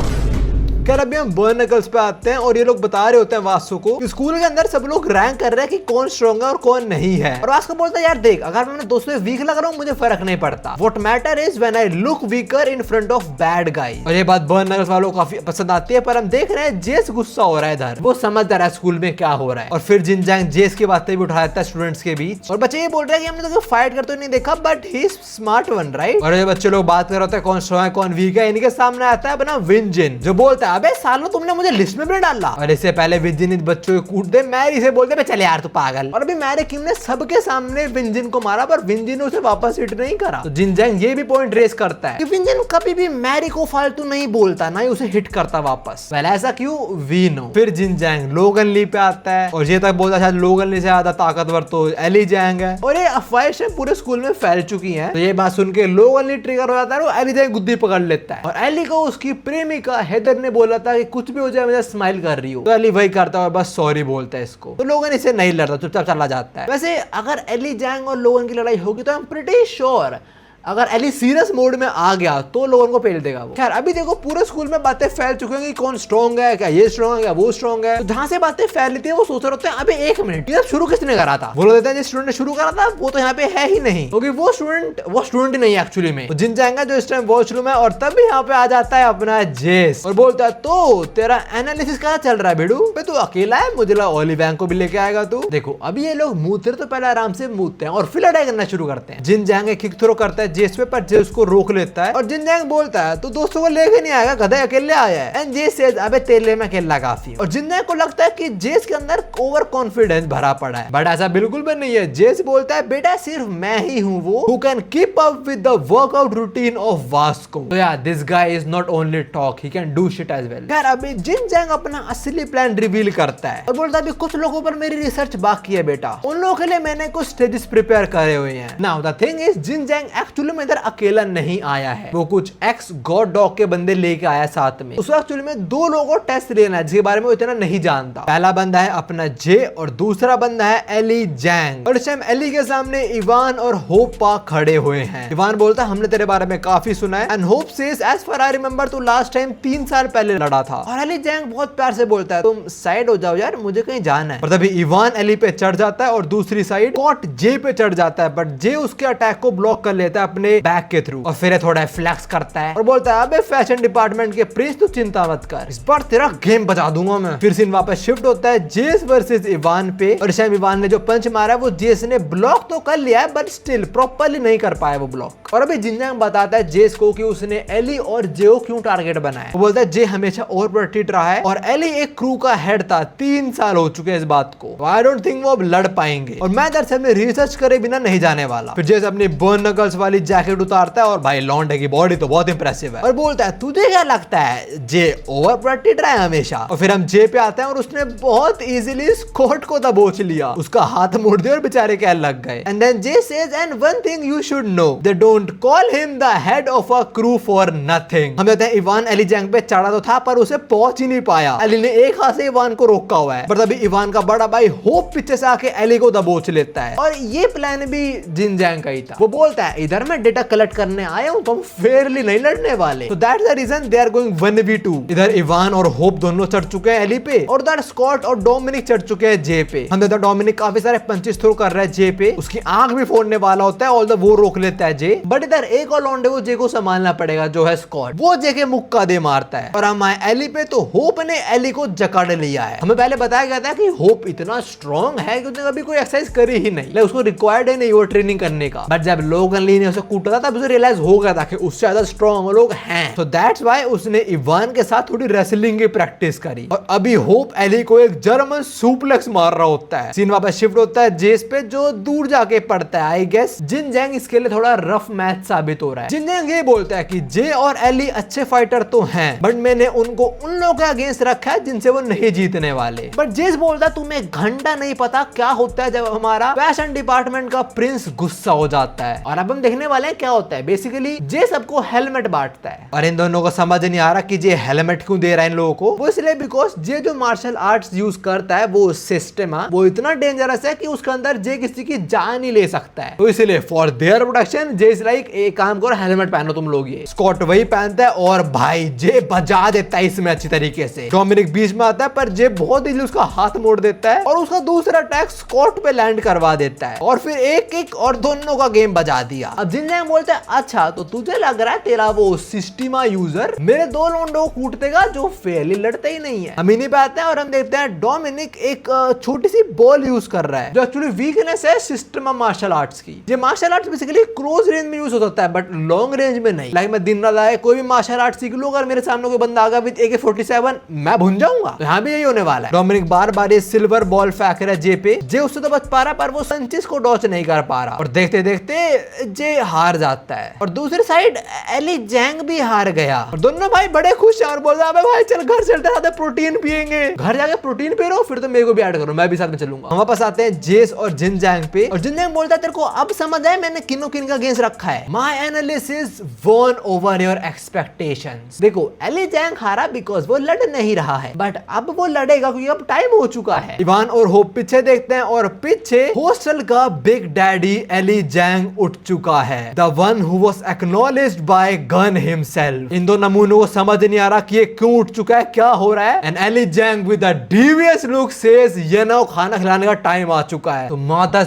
खैर अभी हम बर्न नकल्स पे आते हैं, और ये लोग बता रहे होते हैं वास्को को कि स्कूल के अंदर सब लोग रैंक कर रहे हैं कि कौन स्ट्रॉन्ग है और कौन नहीं है। और वास्को बोलता है यार देख, अगर मैं दोस्तों वीक लग रहा हूँ मुझे फर्क नहीं पड़ता, what matter is when I look weaker in front of bad guy. और ये बात बर्न नकल्स वालों को काफी पसंद आती है, पर हम देख रहे हैं जेस गुस्सा हो रहा है इधर, वो समझ रहा है स्कूल में क्या हो रहा है। और फिर जिन जैंग जेस की बातें भी उठा देता है स्टूडेंट्स के बीच, और बच्चे ये बोल रहे हैं कि हमने तो फाइट करते नहीं देखा, but he is smart one right. और ये बच्चे लोग बात कर रहे हैं कौन स्ट्रॉन्ग है कौन वीक है, इनके सामने आता है अपना विंजिन, जो बोलता है अबे सालों तुमने मुझे लिस्ट में भी डाला। और इससे पहले विंजिन बच्चों को कूट दे, मैरी से बोलते है चले यार तू पागल। और अभी मैरी किम ने सबके सामने विंजिन को मारा, पर विंजिन ने उसे वापस हिट नहीं करा। तो जिन जैंग ये भी पॉइंट रेस करता है कि विंजिन कभी भी मैरी को फालतू नहीं बोलता, ना ही उसे हिट करता वापस। पहले ऐसा क्यों वी नो। फिर जिन जैंग लोगन ली पे आता है, और ये तक बोलता शायद लोगन ली से ज्यादा ताकतवर तो एली जैंग है। और ये अफवाहें पूरे स्कूल में फैल चुकी है, तो ये बात सुन के लोगन ली ट्रिगर हो जाता है, वो एली जैंग गुद्दी पकड़ लेता है। और एली को उसकी प्रेमिका हेदर ने बोला था कि कुछ भी हो जाए मुझे स्माइल कर रही हो, तो एली वही करता है, बस सॉरी बोलता है इसको। तो लोगन इसे नहीं लड़ता, चुपचाप चला जाता है। वैसे अगर एली जैंग और लोगन की लड़ाई होगी तो आई एम प्रीटी श्योर अगर एली सीरियस मोड में आ गया तो लोगों को पेल देगा वो। खैर अभी देखो पूरे स्कूल में बातें फैल चुकी हैं कि कौन स्ट्रॉन्ग है, क्या ये स्ट्रॉन्ग है, क्या वो स्ट्रॉन्ग है। तो जहां से बातें फैल रही थी वो सोच रहे होते हैं अबे एक मिनट, ये शुरू किसने करा था? बोल देते हैं जिस स्टूडेंट ने शुरू करा था वो तो यहाँ पे है ही नहीं, क्योंकि वो स्टूडेंट ही नहीं है एक्चुअली में। जिन जाएंगे जो इस टाइम वॉशरूम है, और तब यहाँ पे आ जाता है अपना जेस और बोलता है तो तेरा एनालिसिस कहाँ चल रहा है बेडू? तू अकेला है, मुझे लगा ओली बैंक को भी लेके आएगा तू। देखो अभी ये लोग मूतते तो पहले आराम से मूतते हैं और फिर लड़ाई करना शुरू करते हैं। जिन जाएंगे किक थ्रो करता है जेस पे, पर जेस को रोक लेता है और जिन जैंग बोलता है तो दोस्तों को लेके नहीं आएगा, गधा अकेले आया है। एंड जेस सेज अबे तेरे लिए मैं अकेला काफी। और जिन जैंग को लगता है कि जेस के अंदर ओवर कॉन्फिडेंस भरा पड़ा है, बट ऐसा बिल्कुल भी नहीं है। जेस बोलता है बेटा सिर्फ मैं ही हूँ वो who can keep up with the workout routine of Vasco. So yeah, this guy is not only talk, he can do shit as well. खैर अभी जिन जैंग अपना असली प्लान रिवील करता है और बोलता है अभी कुछ लोगों पर मेरी रिसर्च बाकी है बेटा, उन लोगों के लिए मैंने कुछ स्टेजेस प्रिपेयर करे हुए हैं। Now the thing is Jin Jang actually actually में इधर अकेला नहीं आया है, वो कुछ एक्स गॉड डॉग के बंदे लेके आया साथ में। उसको एक्चुअली में दो लोगों को टेस्ट लेना है जिसके बारे में वो इतना नहीं जानता। पहला बंदा है अपना जे और दूसरा बंदा है एली जैंग। और इस टाइम एली के सामने इवान और होप पार्क खड़े हुए हैं। इवान बोलता है हमने तेरे बारे में काफी सुना है and Hope says as far I remember तू लास्ट टाइम 3 साल पहले लड़ा था। और एली जैंग बहुत प्यार से बोलता है तुम साइड हो जाओ यार, मुझे कहीं जाना है। और तभी इवान एली पे चढ़ जाता है और दूसरी साइड स्कॉट जे पे चढ़ जाता है, बट जे उसके अटैक को ब्लॉक कर लेता है अपने बैक के थ्रू और फिर थोड़ा फ्लैक्स करता है और बोलता है अबे फैशन डिपार्टमेंट के प्रिंस तू चिंता मत कर, इस बार तेरा गेम बजा दूंगा मैं। फिर सीन वापस शिफ्ट होता है जेस वर्सेस इवान पे और इस टाइम इवान ने जो पंच मारा है वो जेस ने ब्लॉक तो कर लिया है बट स्टिल प्रॉपर्ली नहीं कर पाया वो ब्लॉक। और अभी जिनजैंग बताता है जेस को कि उसने एली और जे को क्यों टारगेट बनाया। वो बोलता है जे हमेशा ओवर प्रोटेक्टेड रहा है और एली एक क्रू का हेड था, 3 साल हो चुके हैं इस बात को, आई डोंट थिंक वो अब लड़ पाएंगे और मैं दरअसल में रिसर्च करे बिना नहीं जाने वाला। फिर जेस अपनी बर्न नकल्स वाली जैकेट उतारता है और भाई लॉन्डे की बॉडी तो बहुत इंप्रेसिव है और बोलता है तुझे क्या लगता है जे ओवर प्रोटेक्टेड रहा है हमेशा। और फिर हम जे पे आते हैं और उसने बहुत इजीली स्कॉट को दबोच लिया, उसका हाथ मोड़ दिया और बेचारे के लग गए। And then Jay says and one thing you should know, they don't call him the head of a crew for nothing. हम कहते हैं इवान एली जैंग पे चढ़ा तो था पर उसे पहुंच ही नहीं पाया, एली ने एक हाथ से इवान को रोका हुआ है। पर तभी इवान का बड़ा भाई होप पीछे से आके एली को दबोच लेता है और ये प्लान भी जिनजैंग का ही था। वो बोलता है इधर मैं डेटा कलेक्ट करने आया हूं, तुम फेयरली नहीं लड़ने वाले, तो that's the reason they are going 1v2। इधर इवान और होप दोनों चढ़ चुके हैं एली पे और उधर स्कॉट और डोमिनिक चढ़ चुके हैं जे पे। हम देखते हैं डोमिनिक काफी सारे पंचेस थ्रो कर रहा है जे पे, उसकी आंख भी फोड़ने वाला होता है और वो रोक लेता है जे। बट इधर एक और लौंडे को जे को संभालना पड़ेगा जो है स्कॉट, वो जे के मुक्का दे मारता है और हम आए एली पे तो होप ने एली को जकड़ लिया है। हमें पहले बताया गया था कि होप इतना स्ट्रॉन्ग है कि उसने कभी कोई एक्सरसाइज करी ही नहीं, उसको रिक्वायर्ड है नहीं वो ट्रेनिंग करने का। बट जब लोगन ली ने उसे कूटा था तब उसे रियलाइज हो गया था कि उससे ज्यादा स्ट्रॉन्ग लोग हैं, सो दैट्स व्हाई उसने इवान के साथ थोड़ी रेसलिंग की प्रैक्टिस करी। और अभी होप एली को एक जर्मन सुप्लेक्स मार रहा होता है। सीन वापस शिफ्ट होता है जेस पे जो दूर जाके पड़ता है। आई गेस जिनजैंग इसके लिए थोड़ा रफ मैच साबित हो रहा है। जिनजैंग ये बोलता है कि जे और एली अच्छे फाइटर तो हैं बट मैंने उनको उन लोगों के अगेंस्ट रखा है जिनसे वो नहीं जीतने वाले। बट जेस बोलता है तुम्हें घंटा नहीं पता क्या होता है जब हमारा फैशन डिपार्टमेंट का प्रिंस गुस्सा हो जाता है। और अब हम देखने वाले हैं क्या होता है। बेसिकली जे सबको हेलमेट बांटता है और इन दोनों को समझ नहीं आ रहा कि जे हेलमेट क्यों दे रहा है इन लोगों को। वो इसलिए बिकॉज जे जो मार्शल आर्ट्स यूज करता है वो सिस्टम वो इतना डेंजरस है कि उसके अंदर जे किसी की जान ही ले सकता है, तो इसलिए for their protection J is like एक काम करो हेलमेट पहनो तुम लोग। ये स्कॉट वही पहनता है और भाई जे बजा देता है इसमें अच्छी तरीके से। डोमिनिक बीच में आता है पर जे बहुत ही उसका हाथ मोड़ देता है और उसका दूसरा अटैक स्कॉट पे लैंड करवा देता है और फिर एक एक और दोनों का गेम बजा दिया। अब जिनजैंग बोलता है अच्छा तो तुझे लग रहा है तेरा वो सिस्टीमा यूजर मेरे दो लोंडों को कूट देगा जो फेयरली लड़ते ही नहीं है। हम इन्हीं पे आते हैं और हम देखते हैं डोमिनिक एक छोटी सी बॉल यूज कर रहा है जो एक्चुअली वीकनेस है सिस्टमा मार्शल आर्ट्स की। ये martial arts basically close range में यूज हो सकता है बट लॉन्ग रेंज में नहीं। लाइक मैं दिन रात आए कोई भी मार्शल आर्ट सीख लूं, अगर मेरे सामने कोई बंदा आ गया विद AK-47 मैं भून जाऊंगा। तो यहाँ भी यही होने वाला है। डोमिनिक बार बार ये सिल्वर बॉल फेंक रहा है जे पे। जे उससे तो बच पा रहा पर वो संचिस को डॉच नहीं कर पा रहा और देखते देखते जे हार जाता है और दूसरी साइड एली जैंग भी हार गया और दोनों भाई बड़े खुश हैं और बोल रहे हैं भाई चल घर चलते हैं प्रोटीन पियेंगे, घर जाके प्रोटीन पी लो फिर तो मेरे को भी ऐड करो मैं भी साथ में चलूंगा। हम वापस आते हैं जेस और जिनजैंग पे और जिनजैंग बोलता है तेरे को अब समझ आया मैंने किन का अगेंस्ट रखा है। My analysis won over your expectations. देखो एली जैंग हारा बिकॉज वो लड़ नहीं रहा है बट अब वो लड़ेगा क्योंकि अब टाइम हो चुका है। इवान और होप पीछे देखते हैं और पीछे हॉस्टल का बिग डैडी एली जैंग उठ चुका है, the one who was acknowledged by Gun himself. इन दो नमूनों को समझ नहीं आ रहा कि ये क्यों उठ चुका है, क्या हो रहा है। And Eli Jang with a devious look says ये ना खाना खिलाने का टाइम आ चुका है तो माता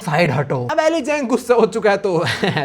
साइड हटो। अब एली जैंग गुस्सा हो चुका है तो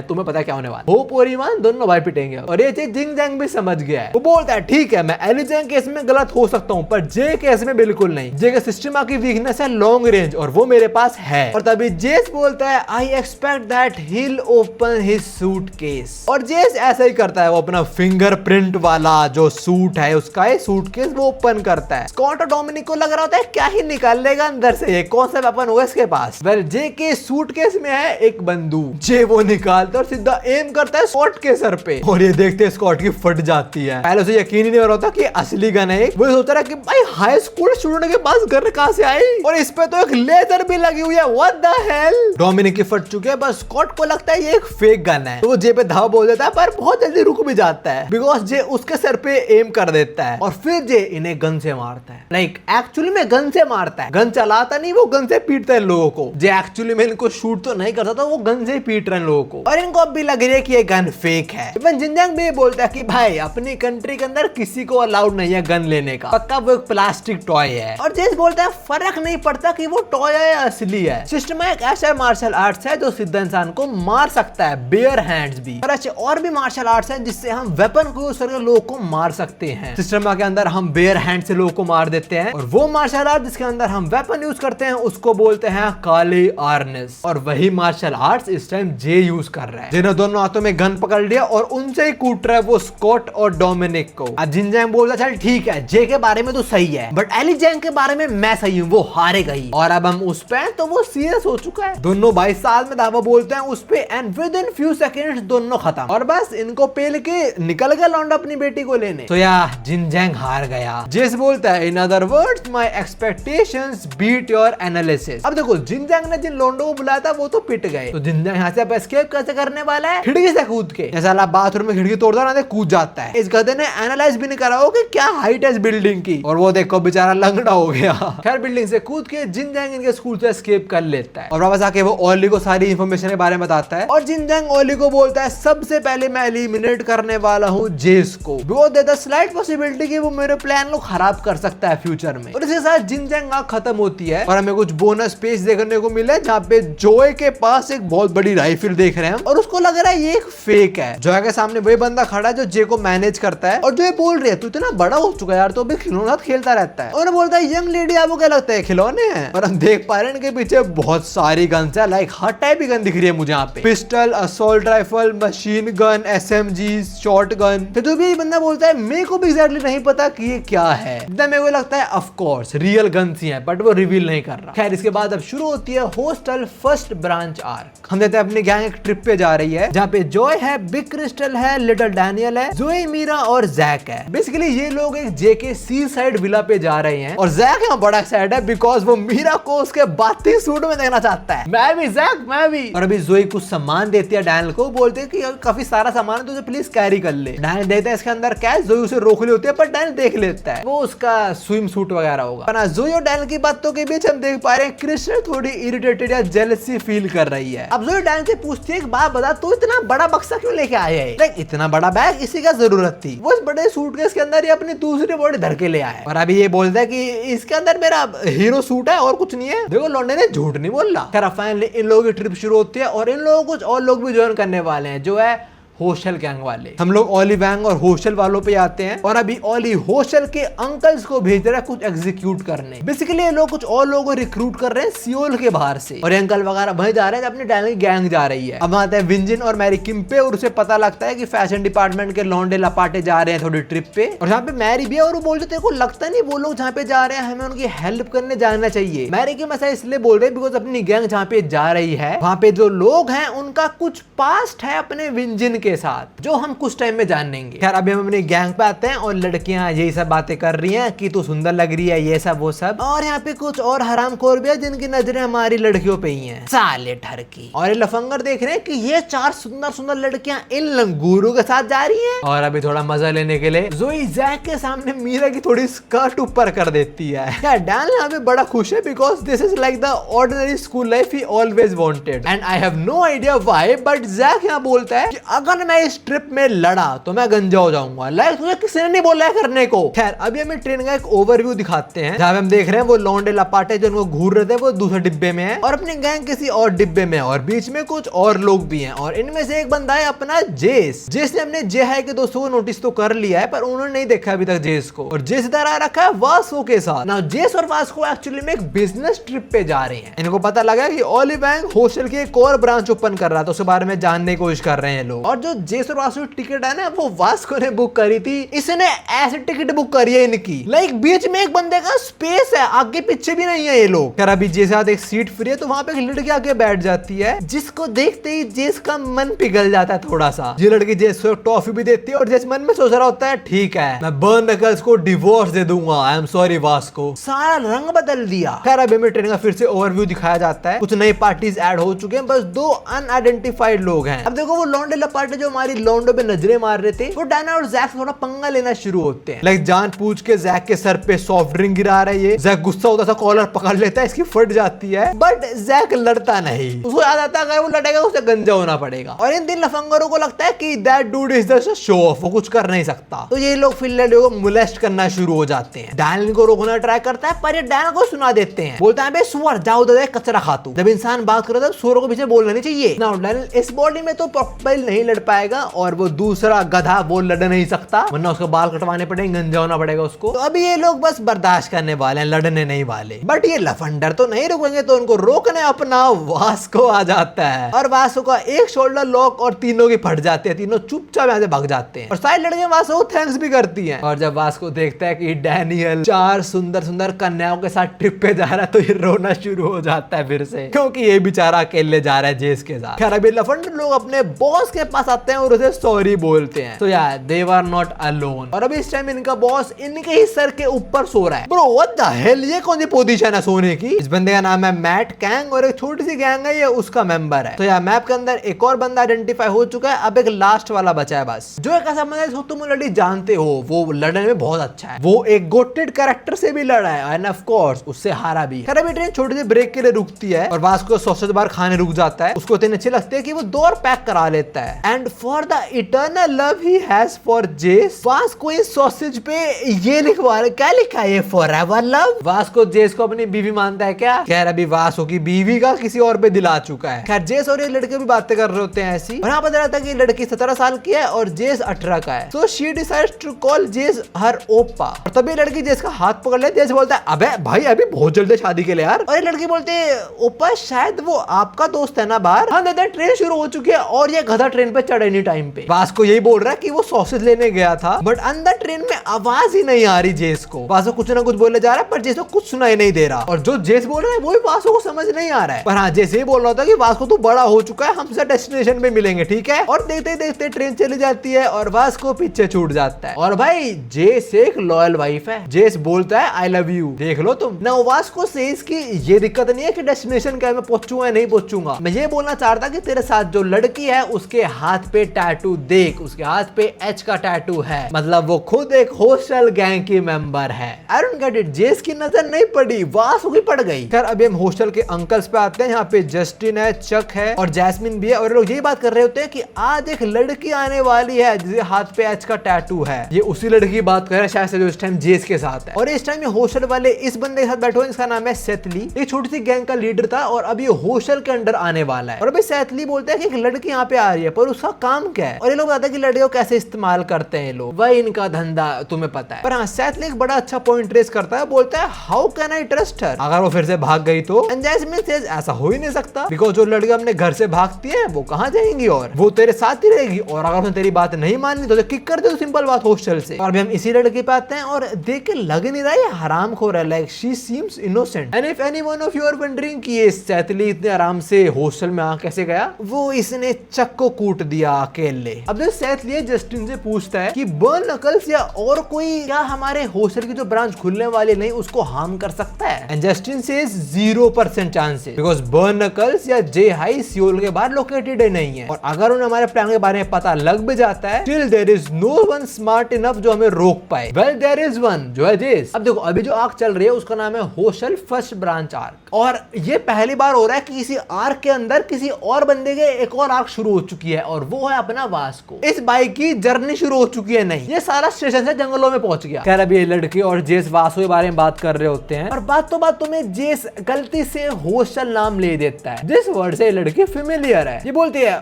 तुम्हें पता है क्या होने वाला। होप और ईमान दोनों भाई पिटेंगे और ये चीज जिनजैंग भी समझ गया है। वो बोलता है ठीक है मैं एली जैंग केस में गलत हो सकता हूँ पर जे केस में बिल्कुल नहीं। जे का सिस्टम की वीकनेस है लॉन्ग रेंज और वो मेरे पास है। और तभी जेस बोलता है I expect that he'll open his suitcase और जेस ऐसा ही करता है। वो अपना फिंगरप्रिंट वाला जो सूट है उसका सूटकेस वो ओपन करता है। स्कॉट और डोमिनिक को लग रहा होता है क्या ही निकाल लेगा अंदर से, कौन सा वेपन होगा इसके पास। वेल जे के सूटकेस में है एक बंदूक। जे वो निकालता है और सीधा एम करता है स्कॉट के सर पे, और ये देखते स्कॉट की फट जाती है। पहले उसे यकीन ही नहीं हो रहा था कि असली गन है। वो सोच रहा कि भाई हाई स्कूल स्टूडेंट के पास गन कहां से आई, और इस पे तो एक लेजर भी लगी हुई है। What the hello. डोमिनिक की फट चुकी है, बस स्कॉट को लगता है ये एक फेक गन है, तो वो जे पे धावा बोल देता है, पर बहुत जल्दी रुक भी जाता है बिकॉज जे उसके सर पे एम कर देता है, और फिर जे इन्हें गन से मारता है। लाइक एक्चुअली में गन से मारता है, गन चलाता नहीं, वो गन से पीटता है लोगों को। जे एक्चुअली में इनको शूट तो नहीं करता था, वो गन से ही पीट रहे हैं लोगों को, और इनको अब भी लग रही है कि ये गन फेक है। इवन जिनजैंग भी बोलता है कि भाई अपनी कंट्री के अंदर किसी को अलाउड नहीं है गन लेने का, पक्का वो एक प्लास्टिक टॉय है। और जेस बोलता है फर्क नहीं पड़ता कि वो टॉय है या असली है, सिस्टम एक ऐसा मार्शल आर्ट्स है जो सीधा इंसान को मार सकता है, बेयर हैंड्स भी। और ऐसे और भी मार्शल आर्ट्स हैं जिससे हम वेपन को यूज करके लोगों को मार सकते हैं। सिस्टम के अंदर हम बेयर हैंड से लोगों को मार देते हैं, और वो मार्शल आर्ट जिसके अंदर हम वेपन यूज करते हैं उसको बोलते हैं काली आर्नेस। और वही मार्शल आर्ट्स इस टाइम जे यूज कर रहा है, जिन्होंने दोनों हाथों में गन पकड़ लिया और उनसे ही कूट रहा है वो स्कॉट और डोमिनिक को। अब जिनजैंग बोलता चल ठीक है, जे के बारे में तो सही है, बट एली जैंग के बारे में मैं सही हूँ, वो हारेगा ही। और अब हम उस पे तो वो सीरियस हो चुका है। दोनों 22 साल में दावा बोलते हैं उस पे, and with in few seconds दोनों खत्म, और बस इनको पेल के निकल गया लौंडा अपनी बेटी को लेने। तो यार जिनजैंग हार गया। जेस बोलता है in other words my expectations beat your analysis. अब देखो जिनजैंग ने जिन लोंडो को बुलाया था वो तो पिट गए, तो जिनजैंग यहाँ से अब एस्केप कैसे करने वाला है? खिड़की से कूद के। जैसा बाथरूम में खिड़की तोड़ता ना कूद जाता है। इस गधे ने एनालाइज भी नहीं करा हो कि क्या हाइट है इस बिल्डिंग की, और वो देखो बेचारा लंगड़ा हो गया। खैर बिल्डिंग से कूद के जिनजैंग इनके स्कूल से एस्केप कर लेता है, और वापस आके वो ओली को सारी इंफॉर्मेशन के बारे में बताता है। और जिनजैंग ओली को बोलता है सबसे पहले मैं एलिमिनेट करने वाला हूँ जेस को, वो देता स्लाइट पॉसिबिलिटी कि वो मेरे प्लान को खराब कर सकता है फ्यूचर में। और इसके साथ जिनजैंग आंख खत्म होती है, और हमें कुछ बोनस पेज देखने को मिला जहाँ पे जोए के पास एक बहुत बड़ी राइफल देख रहे हैं, और उसको लग रहा है ये एक फेक है। जोए के सामने वही बंदा खड़ा है जो जे को मैनेज करता है, और जो ये बोल रही है तू इतना बड़ा हो चुका है यार, तो अभी खिलौना खेलता रहता है। और बोलता है यंग लेडी आपको क्या लगता है खिलौने हैं? और हम देख पा रहे हैं इनके पीछे बहुत सारी गन्स है, लाइक हर टाइप की गन दिख रही है मुझे यहाँ पे, pistol, assault rifle, machine gun, SMG, short gun. तो भी बंदा बोलता है मेरे को भी एग्जैक्टली नहीं पता कि ये क्या है, मेरे को लगता है ऑफ कोर्स रियल गन्स ही है, बट वो रिवील नहीं कर रहा। खैर इसके बाद अब शुरू होती है हॉस्टल फर्स्ट ब्रांच आर्क। हम देखते हैं अपनी गैंग एक ट्रिप पे जा रही है, जहाँ पे जॉय है, बिग क्रिस्टल है, लिटिल डैनियल है, जोए, मीरा और जैक है। बेसिकली ये लोग एक जे के सी साइड विला पे जा रहे हैं, और जैक यहाँ बड़ा एक्साइटेड है बिकॉज वो मीरा को उसके बाती सूट में देखना चाहता है। मैं भी जैक, मैं भी। और अभी जोए कुछ सामान देती है डैनियल को, बोलते हैं कि काफी सारा सामान है तो प्लीज कैरी कर ले। डैनियल देता है इसके अंदर कैश, जोए उसे रोक ली होती है, पर डैनियल देख लेता है वो उसका स्विम सूट वगैरह होगा। जोए और डैनियल की बातों के बीच हम देख पा रहे हैं क्रिस्टल थोड़ी इरिटेटेड या जेलसी फील कर रही है। अब जोए डैनियल से पूछती है एक बात बता, तू इतना बड़ा बक्सा क्यों लेके आया है? लाइक इतना बड़ा बैग इसी का जरूरत थी? वो इस बड़े सूटकेस के अंदर ये अपनी दूसरी बॉडी धर के ले आया है, और अभी ये बोलता है कि इसके अंदर मेरा हीरो सूट है और कुछ नहीं है। देखो लौंडे ने झूठ नहीं बोल रहा। खैर फाइनली इन लोगों की ट्रिप शुरू होती है, और इन लोगों को कुछ और लोग भी ज्वाइन करने वाले हैं, जो है हॉस्टल गैंग वाले। हम लोग ओली वैंग और हॉस्टल वालों पे आते हैं, और अभी ओली हॉस्टल के अंकल्स को भेज रहा है कुछ एग्जीक्यूट करने। बेसिकली ये लोग कुछ और लोगों को रिक्रूट कर रहे हैं सियोल के बाहर से, और अंकल वगैरह वहीं जा रहे हैं, अपनी डैनियल की गैंग जा रही है। अब आते हैं विंजिन और मैरी किम पे, और उसे पता लगता है कि फैशन डिपार्टमेंट के लौंडे लपाटे जा रहे हैं थोड़ी ट्रिप पे, और जहाँ पे मैरी भी है, और वो बोलते तेरे को लगता नहीं वो लोग जहाँ पे जा रहे हैं हमें उनकी हेल्प करने जाना चाहिए। मैरी किम ऐसा इसलिए बोल रहे हैं बिकॉज अपनी गैंग जहाँ पे जा रही है वहाँ पे जो लोग हैं उनका कुछ पास्ट है अपने विंजिन के साथ, जो हम कुछ टाइम में जानेंगे। खैर अभी हम अपनी गैंग पे आते हैं, और लड़कियां यही सब बातें कर रही हैं कि तू सुंदर लग रही है, ये सब वो सब। और यहाँ पे कुछ और हरामखोर भी है जिनकी नजरें हमारी लड़कियों पे ही हैं, साले ठरकी। और ये लफंगर देख रहे हैं कि ये 4 सुंदर सुंदर लड़कियां इन लंगूरों के साथ जा रही हैं। और अभी थोड़ा मजा लेने के लिए जोई जैक के सामने मीरा की थोड़ी स्कर्ट ऊपर कर देती है। यार डैन यहाँ पे बड़ा खुश है because this is like the ordinary school life he always wanted, and I have no idea why, but Jack यहाँ बोलता है कि अगर मैं इस ट्रिप में लड़ा तो मैं गंजा हो जाऊंगा। लाइक तुझे किसी ने नहीं बोला है करने को। खैर अभी हमें ट्रेन का एक ओवरव्यू दिखाते हैं, जहाँ हम देख रहे हैं वो लौंडे लपाटे जो उनको घूर रहे थे वो दूसरे डिब्बे में है, और अपनी गैंग किसी और डिब्बे में, और बीच में कुछ और लोग भी हैं, और इनमें से एक बंदा है अपना जेस। जेस ने अपने जे हाई के दोस्तों को नोटिस तो कर लिया है, पर उन्होंने नहीं देखा अभी तक जेस को, और जेस इधर आ रखा है वास्को के साथ। नाउ जेस और वास्को एक्चुअली में एक बिजनेस ट्रिप पे जा रहे हैं। इनको पता लगा कि ओली वैंग हॉस्टल की एक और ब्रांच ओपन कर रहा था, उसके बारे में जानने की कोशिश कर रहे हैं लोग। और जो जेस और वास्को की टिकट है ना वो वास्को ने बुक करी थी। इसने ऐसे टिकट बुक करी है इनकी लाइक बीच में एक बंदे का स्पेस है, आगे पीछे भी नहीं है ये लोग। खैर अभी जेस साथ एक सीट फ्री है तो वहां पे एक लड़की आके बैठ जाती है जिसको देखते ही जेस का मन पिघल जाता है थोड़ा सा। ये लड़की जेस को टॉफी भी देती है और जेस मन में सोच रहा होता है ठीक है मैं बर्न नकल्स को डिवोर्स दे दूंगा, आई एम सॉरी वास्को। सारा रंग बदल दिया। खैर अभी हमें ट्रेनिंग का फिर से ओवरव्यू दिखाया जाता है। कुछ नई पार्टीज ऐड हो चुके हैं, बस 2 अनआइडेंटिफाइड लोग हैं। अब देखो वो लॉन्डे लपाटे जो हमारी लॉन्डो पे नजरें मार रहे थे वो डायना और जैक थोड़ा पंगा लेना शुरू होते हैं। लाइक जान पूछ के जैक के सर पे सॉफ्ट ड्रिंक गिरा रहा है। ये जैक गुस्सा होता सा कॉलर पकड़ लेता है, इसकी फट जाती है बट जैक लड़ता नहीं। उसको याद आता है अगर वो लड़ेगा उसे गंजा होना पड़ेगा। और इन 3 लफंगरों को लगता है कि that dude is the show off, वो कुछ कर नहीं सकता। तो ये लोग फिनलैंड को मोलेस्ट करना शुरू हो जाते हैं। डैन को रोकना ट्राई करता है पर ये डैन को सुना देते हैं। बोलता है बे सुअर जाओ उधर कचरा खा तू। जब इंसान बात करे तब सुअरों को पीछे बोलना नहीं चाहिए ना। डैन इस बॉडी में तो प्रॉपर नहीं लड़ पाएगा और वो दूसरा गधा वो लड़ नहीं सकता वरना उसको बाल कटवाने पड़ेंगे, गंजा होना पड़ेगा उसको। तो अभी ये लोग बस बर्दाश्त करने वाले हैं, लड़ने नहीं वाले। बट ये लफंडर तो नहीं रुकेंगे तो उनको रोकने अपना वास्को आ जाता है और वास्को का एक शोल्डर लॉक और तीनों की फट जाते हैं। तीनों चुपचाप यहाँ से भाग जाते हैं और सारी लड़कियां वास्को थैंक्स भी करती हैं। और जब वास्को देखता है कि डैनियल 4 सुंदर सुंदर कन्याओं के साथ ट्रिप पे जा रहा है तो ये रोना शुरू हो जाता है फिर से, क्योंकि ये बेचारा अकेले जा रहा है जेस के साथ। खैर अभी लफंडर लोग अपने बॉस के पास आते हैं और उसे सॉरी बोलते हैं। तो यार दे वर नॉट अलोन। और अभी इस टाइम इनका बॉस इनके ही सर के ऊपर सो रहा है। ब्रो व्हाट द हेल, ये कौन सी पोजीशन है सोने की? इस बंदे का नाम है मैट कैंग और एक छोटी सी गैंग है ये उसका मेंबर है। तो यार मैप के अंदर एक और बंदा आइडेंटिफाई हो चुका है, अब एक लास्ट वाला बचा है बस, जो एक ऐसा बंदा है तुम ऑलरेडी जानते हो, वो लड़ने में बहुत अच्छा है। वो एक गोटेड कैरेक्टर से भी लड़ा है एंड ऑफ कोर्स उससे हारा भी। खैर अभी ट्रेन छोटे से ब्रेक के लिए रुकती है और वास्को सॉसेज बार खाने रुक जाता है। उसको इतने अच्छे लगते हैं कि वो 2 और पैक करा लेता है। And for the eternal love he has for जेस, वास्को इस सॉसेज पे ये लिखवा रहा, क्या लिखा है? Forever love. वास्को जेस को अपनी बीवी मानता है क्या? खैर अभी वास्को की बीवी का किसी और पे दिला चुका है। खैर जेस और ये लड़के भी बातें कर रहे होते हैं ऐसी, और यहाँ पता चलता है कि लड़की 17 साल की है और जेस 18 का है। So she decides to call Jace her ओपा। और तभी लड़की जेस का हाथ पकड़ ले। जेस बोलता है अबे भाई अभी बहुत जल्दी शादी के लिए यार। और ये लड़की बोलती है ओपा शायद वो आपका दोस्त है ना बाहर। हाँ दादा ट्रेन शुरू हो चुकी है और ये गधा ट्रेन पे चढ़े नहीं टाइम पे। वास्को यही बोल रहा है कि वो सॉसेज लेने गया था बट अंदर ट्रेन में आवाज ही नहीं आ रही जेस को। वास्को कुछ ना कुछ बोले जा रहा है पर जेस को कुछ सुनाई नहीं दे रहा और जो जेस बोल रहा है वो भी वास्को को समझ नहीं आ रहा है। पर हाँ जेस ये बोल रहा था कि वास्को तो बड़ा हो चुका है, हमसे डेस्टिनेशन पे मिलेंगे ठीक है। और देखते देखते ट्रेन चली जाती है और वास्को पीछे छूट जाता है। और भाई जेस एक लॉयल वाइफ है। जेस बोलता है आई लव यू, देख लो तुम ना। वास्को से इसकी ये दिक्कत नहीं है कि डेस्टिनेशन क्या मैं पहुंचूंगा या नहीं पहुंचूंगा। मैं ये बोलना चाहता कि तेरे साथ जो लड़की है उसके हाथ पे टैटू देख, उसके हाथ पे एच का टैटू है, मतलब वो खुद एक हॉस्टल गैंग की मेंबर है। आई डोंट गेट इट, जेस की नजर नहीं पड़ी, वास्को की पड़ गई। खैर अभी हम हॉस्टल के अंकल्स पे आते हैं। यहाँ पे जस्टिन है, चक है और जैस्मिन भी है और लोग यही बात कर रहे होते हैं कि आज एक लड़की आने वाली है जिसके हाथ पे एच का टैटू है। ये उसी लड़की की बात कर रहे हैं शायद से जो इस टाइम जेस के साथ है। और इस टाइम ये हॉस्टल वाले इस बंदे के साथ बैठे हुए, इसका नाम है सेथली। ये छोटी सी गैंग का लीडर था और अभी हॉस्टल के अंडर आने वाला है। और अभी सेथली बोलता है कि एक लड़की यहाँ पे आ रही है पर उसका काम क्या है। और ये लोग बताते हैं कि लड़कियों कैसे इस्तेमाल करते हैं लोग, वही इनका धंधा तुम्हें पता है। पर हाँ सेथली एक बड़ा अच्छा पॉइंट रेस करता है, बोलता है how can I trust her, अगर वो फिर से भाग गई तो। एंड जैस्मिन सेज ऐसा हो ही नहीं सकता बिकॉज जो लड़की अपने घर से भागती है वो कहाँ जाएंगी और वो तेरे साथ ही रहेगी। और अगर उसने तेरी बात नहीं मानी तो किक कर दे, तो सिंपल बात हॉस्टल से। और अभी हम इसी लड़की पे आते हैं और देख के लग नहीं रहा है हरामखोर है, like she seems innocent. And if any one of you are wondering कि ये सेथली इतने आराम से हॉस्टल में आ कैसे गया, वो इसने चक को कूट दिया अकेले। अब जो सेथली जस्टिन से पूछता है कि बर्न नकल्स या और कोई क्या हमारे हॉस्टल की जो ब्रांच खुलने वाली नहीं उसको हार्म कर सकता है। And Justin says 0% chances because burn knuckles या जे हाई सियोल के बाहर लोकेटेड नहीं है। और अगर उन्हें हमारे प्लान के बारे में पता लग भी जाता है, still there is no one smart enough जो हमें रोक पाए। वेल देयर इज वन, जो है जेस। अब देखो अभी जो आर्क चल रही है उसका नाम है हॉस्टल फर्स्ट ब्रांच आर्क, और ये पहली बार हो रहा है कि किसी आर्क के अंदर किसी और बंदे के एक और आर्क शुरू हो चुकी है और वो है अपना वास्को। इस बाइक की जर्नी शुरू हो चुकी है, नहीं ये सारा स्टेशन से जंगलों में पहुंच गया। खैर अभी ये लड़की और जेस वास्को के बारे में बात कर रहे होते हैं और बात तो बात में जेस गलती से हॉस्टल नाम ले देता है, जिस वर्ड से लड़की फेमिलियर है। ये बोलती है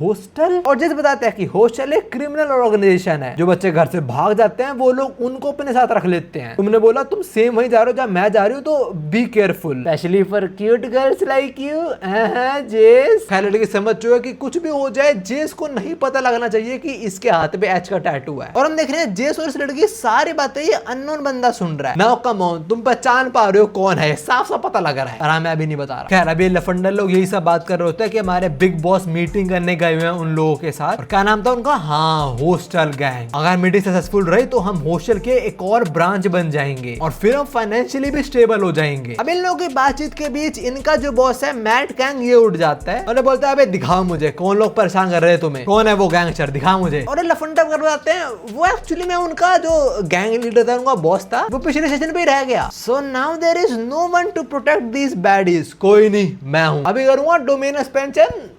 हॉस्टल, और जेस बताता है कि हॉस्टल एक क्रिमिनल ऑर्गेनाइजेशन है, जो बच्चे घर से भाग जाते हैं वो लोग उनको अपने साथ रख लेते हैं। तुमने बोला तुम सेम वहीं जा रहे हो जहाँ मैं जा रही हूँ, तो be careful specially for cute girls like you. जेस खैर लड़की समझ चुका कि कुछ भी हो जाए जेस जेस को नहीं पता लगना चाहिए कि इसके हाथ पे एच का टैटू है। और हम देख रहे हैं जेस और इस लड़की की सारी बातें ये अननोन बंदा सुन रहा है। नाउ कम ऑन, तुम पहचान पा रहे हो कौन है? साफ साफ पता लग रहा है। और मैं अभी नहीं बता रहा। खैर अभी लफंडर लोग यही सब बात कर रहे होते हैं कि हमारे बिग बॉस मीटिंग करने गए हुए हैं उन लोगों के साथ। और क्या नाम था उनका? हाँ, होस्टल गैंग। अगर मीटिंग सक्सेसफुल रही तो हम हॉस्टल के एक और ब्रांच बन जाएंगे और फिर हम फाइनेंशियली भी स्टेबल हो जाएंगे। अब इन लोगों की बातचीत के बीच इनका जो बॉस है मैट गैंग, ये उठ जाता है और बोलता है अबे दिखाओ मुझे कौन लोग परेशान कर रहे हैं तुम्हें, कौन है वो गैंगस्टर, दिखा मुझे। और लफंडा कर जाते हैं। वो एक्चुअली में उनका जो गैंग लीडर था, उनका बॉस था, वो पिछले सेशन पे रह गया। So now there is no one to protect this baddies. कोई नहीं, मैं हूं। अभी करूंगा डोमेन एक्सपेंशन।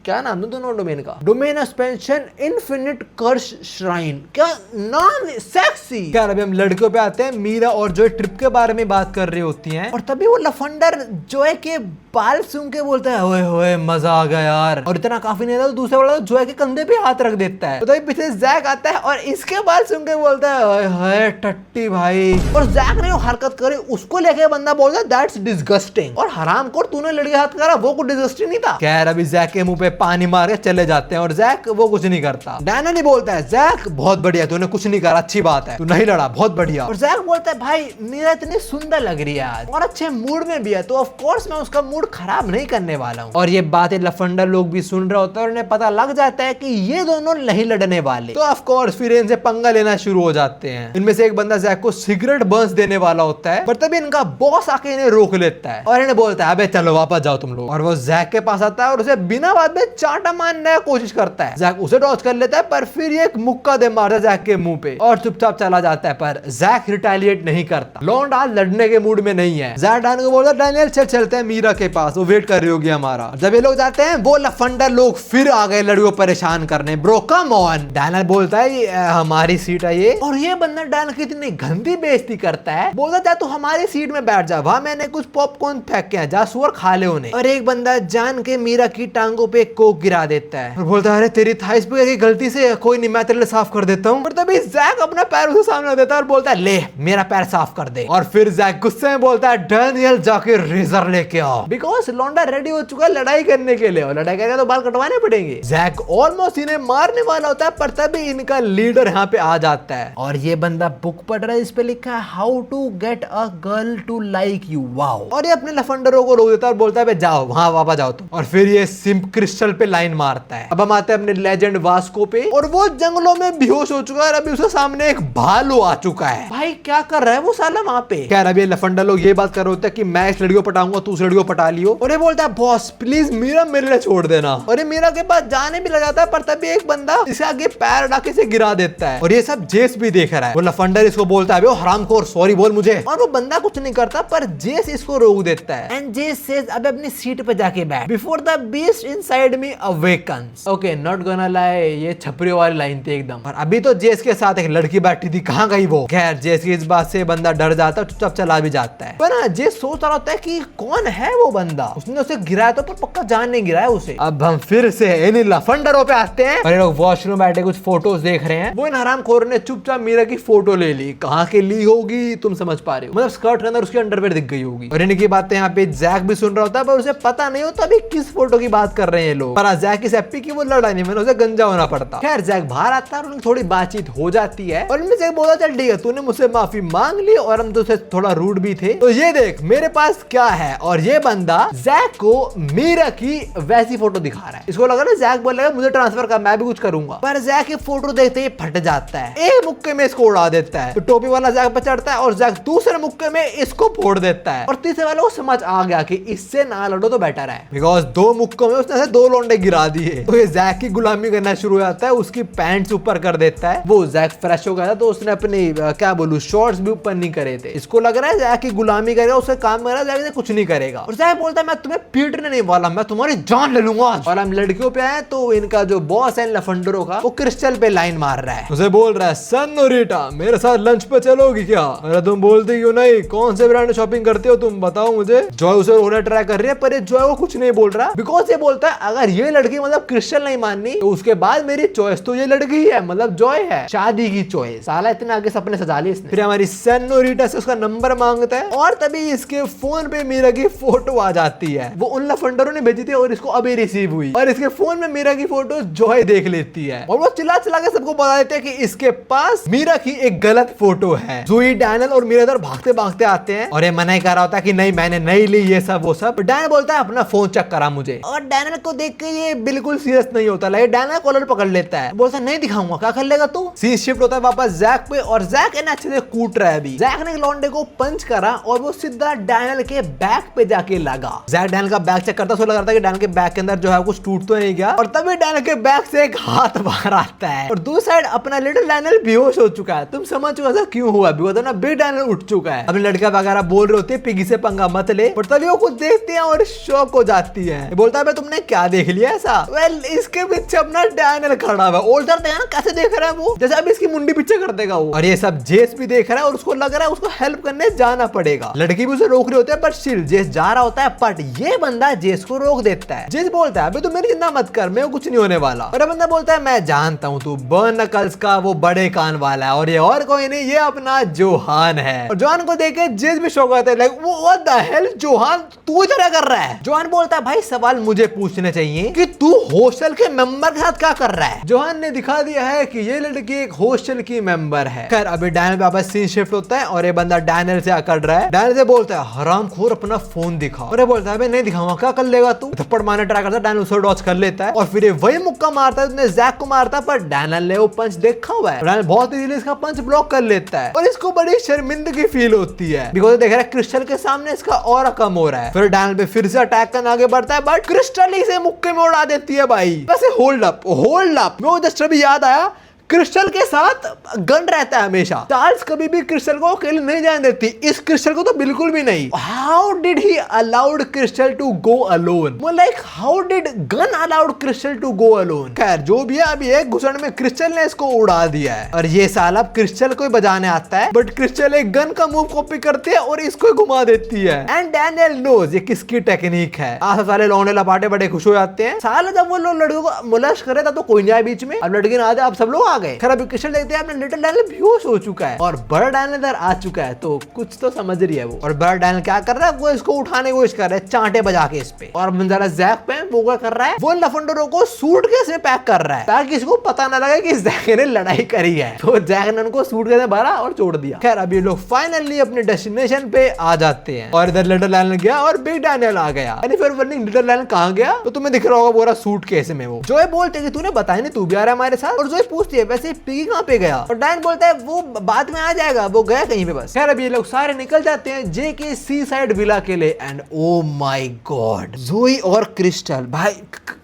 क्या नाम दूं दोनों डोमेन का? डोमेन एक्सपेंशन इन्फिनिट कर्स श्राइन। क्या नाम सेक्सी। क्या अभी हम लड़कियों पे आते हैं। मीरा और जॉय ट्रिप के बारे में बात कर रही होती हैं और तभी वो लफंडर जॉय के बाल सूंघ के बोलता है ओए होए मजा आ गया यार। और इतना काफी नहीं था तो दूसरा वाला तो जॉय के कंधे पे हाथ रख देता है। तो तभी पीछे जैक आता है और इसके बाल सूंघ के बोलता है ओए होए टट्टी भाई। और जैक ने जो हरकत करी उसको लेके बंदा बोलता है दैट्स डिस्गस्टिंग। और हरामखोर तूने लड़की हाथ करा, वो कुछ डिस्गस्टिंग नहीं था। खैर अभी जैक के मुंह पे पानी मार के चले जाते हैं और जैक वो कुछ नहीं करता। डायना नहीं बोलता है जैक बहुत बढ़िया, तूने कुछ नहीं करा, अच्छी बात है, तू नहीं लड़ा, बहुत बढ़िया। और जैक बोलता है भाई मीरा इतनी सुंदर लग रही है आज और अच्छे मूड में भी है, तो ऑफ कोर्स मैं उसका मूड खराब नहीं करने वाला हूँ। और ये बातें लफंडर लोग भी सुन रहे होते हैं और उन्हें पता लग जाता है कि ये दोनों नहीं लड़ने वाले। तो ऑफ कोर्स फिर इनसे पंगा लेना शुरू हो जाते हैं। इनमें से एक बंदा जैक को सिगरेट बर्स देने वाला होता है, पर तभी इनका बॉस आके इन्हें रोक लेता है और इन्हें बोलता है अबे चलो वापस जाओ तुम लोग। और वो जैक के पास आता है और उसे बिना बात में चाटा मारने की कोशिश करता है। जैक उसे डॉज कर लेता है पर फिर ये एक मुक्का दे मारता है जैक के मुंह पे और चुपचाप चला जाता है। पर जैक रिटेलिएट नहीं करता। लॉन्ड आज लड़ने के मूड में नहीं है। जैक डैन को बोलता है डैनियल चल चलते हैं मीरा के पास, वो वेट कर रही होगी हमारा। जब ये लोग जाते हैं वो लफंडर लोग फिर आ गए लड़कियों परेशान करने। Bro come on. डैनियल बोलता है हमारी सीट है ये। और ये बंदा डैन की इतनी गंदी बेइज्जती करता है, बोलता है तू हमारी सीट में बैठ जा, वहां मैंने कुछ पॉपकॉर्न फेंके हैं, जा सुअर खा ले उन्हें। और एक बंदा जान के मीरा की टांगों पे कोक गिरा देता है और बोलता है अरे तेरी थाइस पे गलती से, कोई नहीं मैं तेरे लिए साफ कर देता हूँ। पर तभी जैक अपना पैर उसे सामने देता है और बोलता है ले मेरा पैर साफ कर दे। और फिर जैक गुस्से में बोलता है डैनियल जाके रेजर लेके आओ, बिकॉज लौंडा रेडी हो चुका है लड़ाई करने के लिए और लड़ाई करेगा तो बाल कटवाने पड़ेंगे। जैक ऑलमोस्ट इन्हें मारने वाला होता है पर तभी इनका लीडर यहाँ पे आ जाता है और ये बंदा बुक पढ़ रहा है, इस पे लिखा है how to get a girl to like you. Wow. और ये अपने लफंडरों को रोक देता है और बोलता है जाओ वहां वापस जाओ तुम। और फिर ये सिम्प क्रिस्टल पे लाइन मारता है। अब हम आते हैं अपने लेजेंड वास्को पे और वो जंगलों में बेहोश हो चुका है और अभी उसके सामने एक भालू आ चुका है। भाई क्या कर रहा है वो साला वहां पे। खैर अभी लफंडर लोग ये बात कर रहे होते हैं कि मैं इस लड़की को पटाऊंगा तू उस लड़की को पटा लियो। और ये बोलता है बॉस प्लीज मीरा मेरे लिए छोड़ देना। और ये मीरा के पास जाने भी लगाता है पर तभी एक बंदा इसे आगे पैर डाके से गिरा देता है और ये सब जेस भी देख रहा है। वो लफंडर इसको बोलता है हरामखोर सॉरी बोल मुझे। और वो बंदा कुछ नहीं करता पर जेस इसको रोक देता है एंड जेस सेज अब अपनी सीट पे जाके बैठ before the beast inside me awakens. Okay not gonna lie, ये छपरी वाली लाइन थी एकदम। और अभी तो जेस के साथ एक लड़की बैठी थी, कहाँ गई वो। खैर जेस की इस बात से बंदा डर जाता है, चुपचाप चला भी जाता है। पर जेस सोच रहा होता है कि कौन है वो बंदा, उसने उसे गिराया तो पर पक्का जान नहीं गिराया उसे। अब हम फिर से इन लफंडरों पे आते हैं और ये लोग वॉशरूम बैठे कुछ फोटोज देख रहे हैं। वो इन हरामखोर ने चुपचाप मीरा की फोटो ले ली। कहाँ के ली होगी तुम समझ पा रहे हो, मतलब स्कर्ट के अंदर उसकी अंडरवेयर दिख गई होगी। और इनकी बातें यहाँ पे जैक भी सुन रहा होता है पर उसे पता नहीं होता अभी किस फोटो की बात कर रहे हैं लोग। पर जैक इस हैप्पी की वो लड़ा नहीं, मैंने उसे गंजा होना पड़ता। खैर जैक बाहर आता है और उनकी थोड़ी बातचीत हो जाती है और इनमें से बोला चल ठीक है तूने मुझसे माफी मांग ली और हम तुझसे थोड़ा रूड भी थे, तो ये देख मेरे पास क्या है। और ये बंदा जैक को मीरा की वैसी फोटो दिखा रहा है। इसको लगा ना जैक बोलेगा मुझे ट्रांसफर कर मैं भी कुछ करूंगा, पर जैक की फोटो देखते ही फट जाता है, एक मुक्के में इसको उड़ा देता है। तो टोपी वाला जैक पे चढ़ता है और जैक दूसरे मुक्के में इसको फोड़ देता है। और तीसरे वाले को समझ आ गया कि इससे ना लड़ो तो बेटर है, बिकॉज दो मुक्कों में उसने दो लोंडे गिरा दिए। तो ये जैक की गुलामी करना शुरू हो जाता है, उसकी पैंट्स ऊपर कर देता है। वो जैक फ्रेश हो गया था तो उसने अपनी क्या बोलूं शॉर्ट्स भी ऊपर नहीं करे थे। इसको लग रहा है जैक की गुलामी करेगा, उसका काम करेगा, जैक कुछ नहीं करेगा। और जैक बोलता है मैं तुम्हें पीटने नहीं वाला, मैं तुम्हारी जान ले लूंगा। और हम लड़कियों पे आए तो इनका जो बॉस है लफंडरों का वो क्रिस्टल पे लाइन मार रहा है। उसे बोल रहा है सनोरिटा मेरे साथ लंच पे चलोगी क्या। अरे तुम बोलते क्यों नहीं, कौन से ब्रांड शॉपिंग करते हो तुम बताओ मुझे। जॉय उसे रोकने ट्राई कर रही है पर ये जॉय को कुछ नहीं बोल रहा, बिकॉज ये बोलता है अगर ये लड़की मतलब क्रिस्टल नहीं माननी तो उसके बाद मेरी चॉइस तो ये लड़की ही है, मतलब जॉय है, शादी की चॉइस। साला इतने आगे सपने सजा लिए इसने। फिर हमारी सनोरिटा से उसका नंबर मांगता है और तभी इसके फोन पे मीरा की फोटो आ जाती है, वो उन लफंडरों ने भेजी थी और इसको अभी रिसीव हुई और इसके फोन में मीरा की फोटो जॉय देख लेती है और वो चिल्ला चिल्ला के सबको बता देते हैं कि इसके पास मीरा की एक गलत फोटो है। जूही, डैनियल और मीरा इधर भागते भागते आते हैं और ये मना ही कर रहा होता है कि नहीं मैंने नहीं ली ये सब वो सब। डैनियल बोलता है अपना फोन चेक करा मुझे, और डैनियल को देख के ये बिल्कुल सीरियस नहीं होता, लेकिन डैनियल कॉलर पकड़ लेता है, बोलता है नहीं दिखाऊंगा, क्या कर लेगा तू। सीन शिफ्ट होता है वापस जैक पे और जैक इन्हें अच्छे से कूट रहा है। अभी जैक ने लॉन्डे को पंच करा और वो सीधा डैनियल के बैग पे जाके लगा। जैक डैनियल का बैग चेक करता, सो लग रहा था कि डैनियल के बैग के अंदर जो है कुछ टूट तो नहीं गया, और तभी डैनियल के बैग से एक हाथ बाहर आता है और दूसरी साइड अपना लिटिल डैनियल बेहोश हो चुका है। तुम समझ चुका था क्यों हुआ, ना बिग डैनियल उठ चुका है। अपने लड़का वगैरह बोल रहे होते हैं पिगी से पंगा मत ले, पर तभी वो कुछ देखते हैं और शॉक हो जाती है। बोलता है तुमने क्या देख लिया ऐसा। वेल इसके पीछे अपना डैनियल खड़ा हुआ, ओल्डर ना कैसे देख रहा है वो, जैसे अभी इसकी मुंडी पीछे कर देगा वो। और ये सब जेस भी देख रहा है और उसको लग रहा है उसको हेल्प करने जाना पड़ेगा। लड़की भी उसे रोक रही होती है, पर स्टिल जेस जा रहा होता है, बट ये बंदा जेस को रोक देता है। जेस बोलता है अबे तू मेरी चिंता मत कर, मैं कुछ नहीं होने वाला। और बंदा बोलता है मैं जानता हूँ तू बर्न नकल्स का वो बड़े कान वाला है और ये और कोई नहीं, ये अपना जोहान है। और जोहान को देख के जेस भी शौक आता है, like what the hell Johan तू इधर क्या कर रहा है। जोहान बोलता है भाई सवाल मुझे पूछने चाहिए कि तू हॉस्टल के मेंबर के साथ क्या कर रहा है। जोहान ने दिखा दिया है कि ये लड़की एक हॉस्टल की मेंबर है। खैर अभी डैनियल पे वापस सीन शिफ्ट होता है और ये बंदा डैनियल से अकड़ रहा है। डैनियल से बोलता है हरामखोर अपना फोन दिखा, और ये बोलता है नहीं दिखाऊंगा, क्या कर लेगा तू। थप्पड़ मारने ट्राई करता है, डैनियल उसे डॉच कर लेता है और फिर वही मुक्का मारता है उसने जैक को मारता है, पर डैनियल ने वो पंच देखा हुआ है। डैनियल बहुत इजीली इसका पंच ब्लॉक कर लेता है और इसको बड़ी शर्मिंदगी फील होती है, बिकॉज़ देख रहा है क्रिस्टल के सामने इसका ऑरा कम हो रहा है। फिर डैनियल पे फिर से अटैक करने आगे बढ़ता है, बट क्रिस्टल ही से मुक्के में उड़ा देती है भाई। वैसे होल्ड अप वो जस्ट अभी याद आया, क्रिस्टल के साथ गन रहता है हमेशा। चार्ल्स कभी भी क्रिस्टल को अकेले नहीं जाने देती, इस क्रिस्टल को तो बिल्कुल भी नहीं। How did he allowed Crystal to go alone, like how did Gun allowed Crystal to go alone. खैर जो भी है, अभी एक घुसड़ में क्रिस्टल ने इसको उड़ा दिया है और ये साल अब क्रिस्टल को ही बजाने आता है, बट क्रिस्टल एक गन का मूव कॉपी करती है और इसको घुमा देती है। एंड डैनियल नोज ये किसकी टेक्निक है। आप सारे लौंडे लपाटे बड़े खुश हो जाते हैं। साल जब वो लोग लड़कों को मुलाश करे था तो कोई नहीं आया बीच में, अब लड़की ना आ जाए, अब सब लोग आ गए। खैर अभी क्रिस्टल देखते हैं अपने लिटिल डैनियल बेहोश हो चुका है और बड़ा डैनियल इधर आ चुका है, तो कुछ तो समझ रही है वो। और बड़ा डैनियल क्या कर रहा है, वो इसको उठाने की कोशिश कर रहा है चांटे बजा के इस पे। और जरा जैक पे वो क्या कर रहा है, वो लफंडरों को सूटकेस में पैक कर रहा है ताकि इसको पता ना लगे कि जैक ने लड़ाई करी है। तो जैक ने उनको सूटकेस में भरा और छोड़ दिया। खैर अभी लोग फाइनली अपने डेस्टिनेशन पे आ जाते हैं और इधर लिटिल डैनियल गया और बिग डैनियल आ गया। फिर लिटिल डैनियल कहाँ गया तो तुम्हें दिख रहा होगा पूरा सूटकेस में। वो जोए बोलते कि तूने बताया नहीं तू भी आ रहा है हमारे साथ, और जोए पूछती है वैसे पिगी कहाँ पे गया, और डैन बोलता है वो बाद में आ जाएगा, वो गया कहीं पे बस। खैर अभी ये लोग सारे निकल जाते हैं जे के सी साइड विला के लिए। एंड ओ माय गॉड, जोई और क्रिस्टल भाई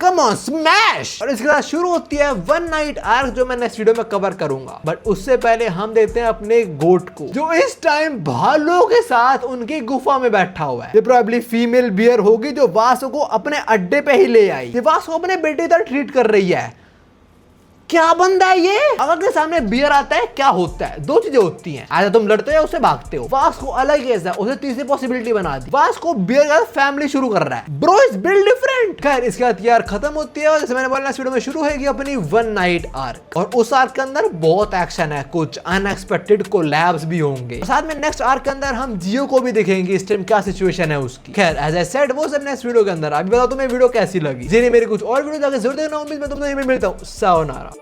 कम ऑन स्मैश। और इसके साथ शुरू होती है वन नाइट आर्क जो मैं नेक्स्ट वीडियो में कवर करूंगा, बट उससे पहले हम देखते हैं अपने गोट को जो इस टाइम भालू के साथ उनकी गुफा में बैठा हुआ है। ये प्रोबेबली फीमेल बियर होगी जो वासु को अपने अड्डे पे ही ले आई। ये वासु अपने बेटे तरह ट्रीट कर रही है। क्या बंदा है ये। अगर के सामने बियर आता है क्या होता है, दो चीजें होती हैं, आधा तुम लड़ते हो उससे भागते हो। वास को अलग केस है, उसे तीसरी पॉसिबिलिटी बना दी। वास को बियर का फैमिली शुरू कर रहा है, ब्रो इज बिल्ड डिफरेंट। खैर इसके बाद यार खत्म होती है और जैसे मैंने बोला इस वीडियो में शुरू होगी अपनी वन नाइट आर्क, और उस आर्क के अंदर बहुत एक्शन है, कुछ अनएक्सपेक्टेड कोलैब्स भी होंगे। साथ में नेक्स्ट आर्क के अंदर हम जियो को भी देखेंगे इस टाइम क्या सिचुएशन है उसकी। खैर एज आई सेड वो सब नेक्स्ट वीडियो के अंदर। अभी बताओ तुम्हें वीडियो कैसी लगी। मेरी कुछ और वीडियो जाकर जरूर देखना। उम्मीद में तुमसे मिलता हूँ। सायोनारा।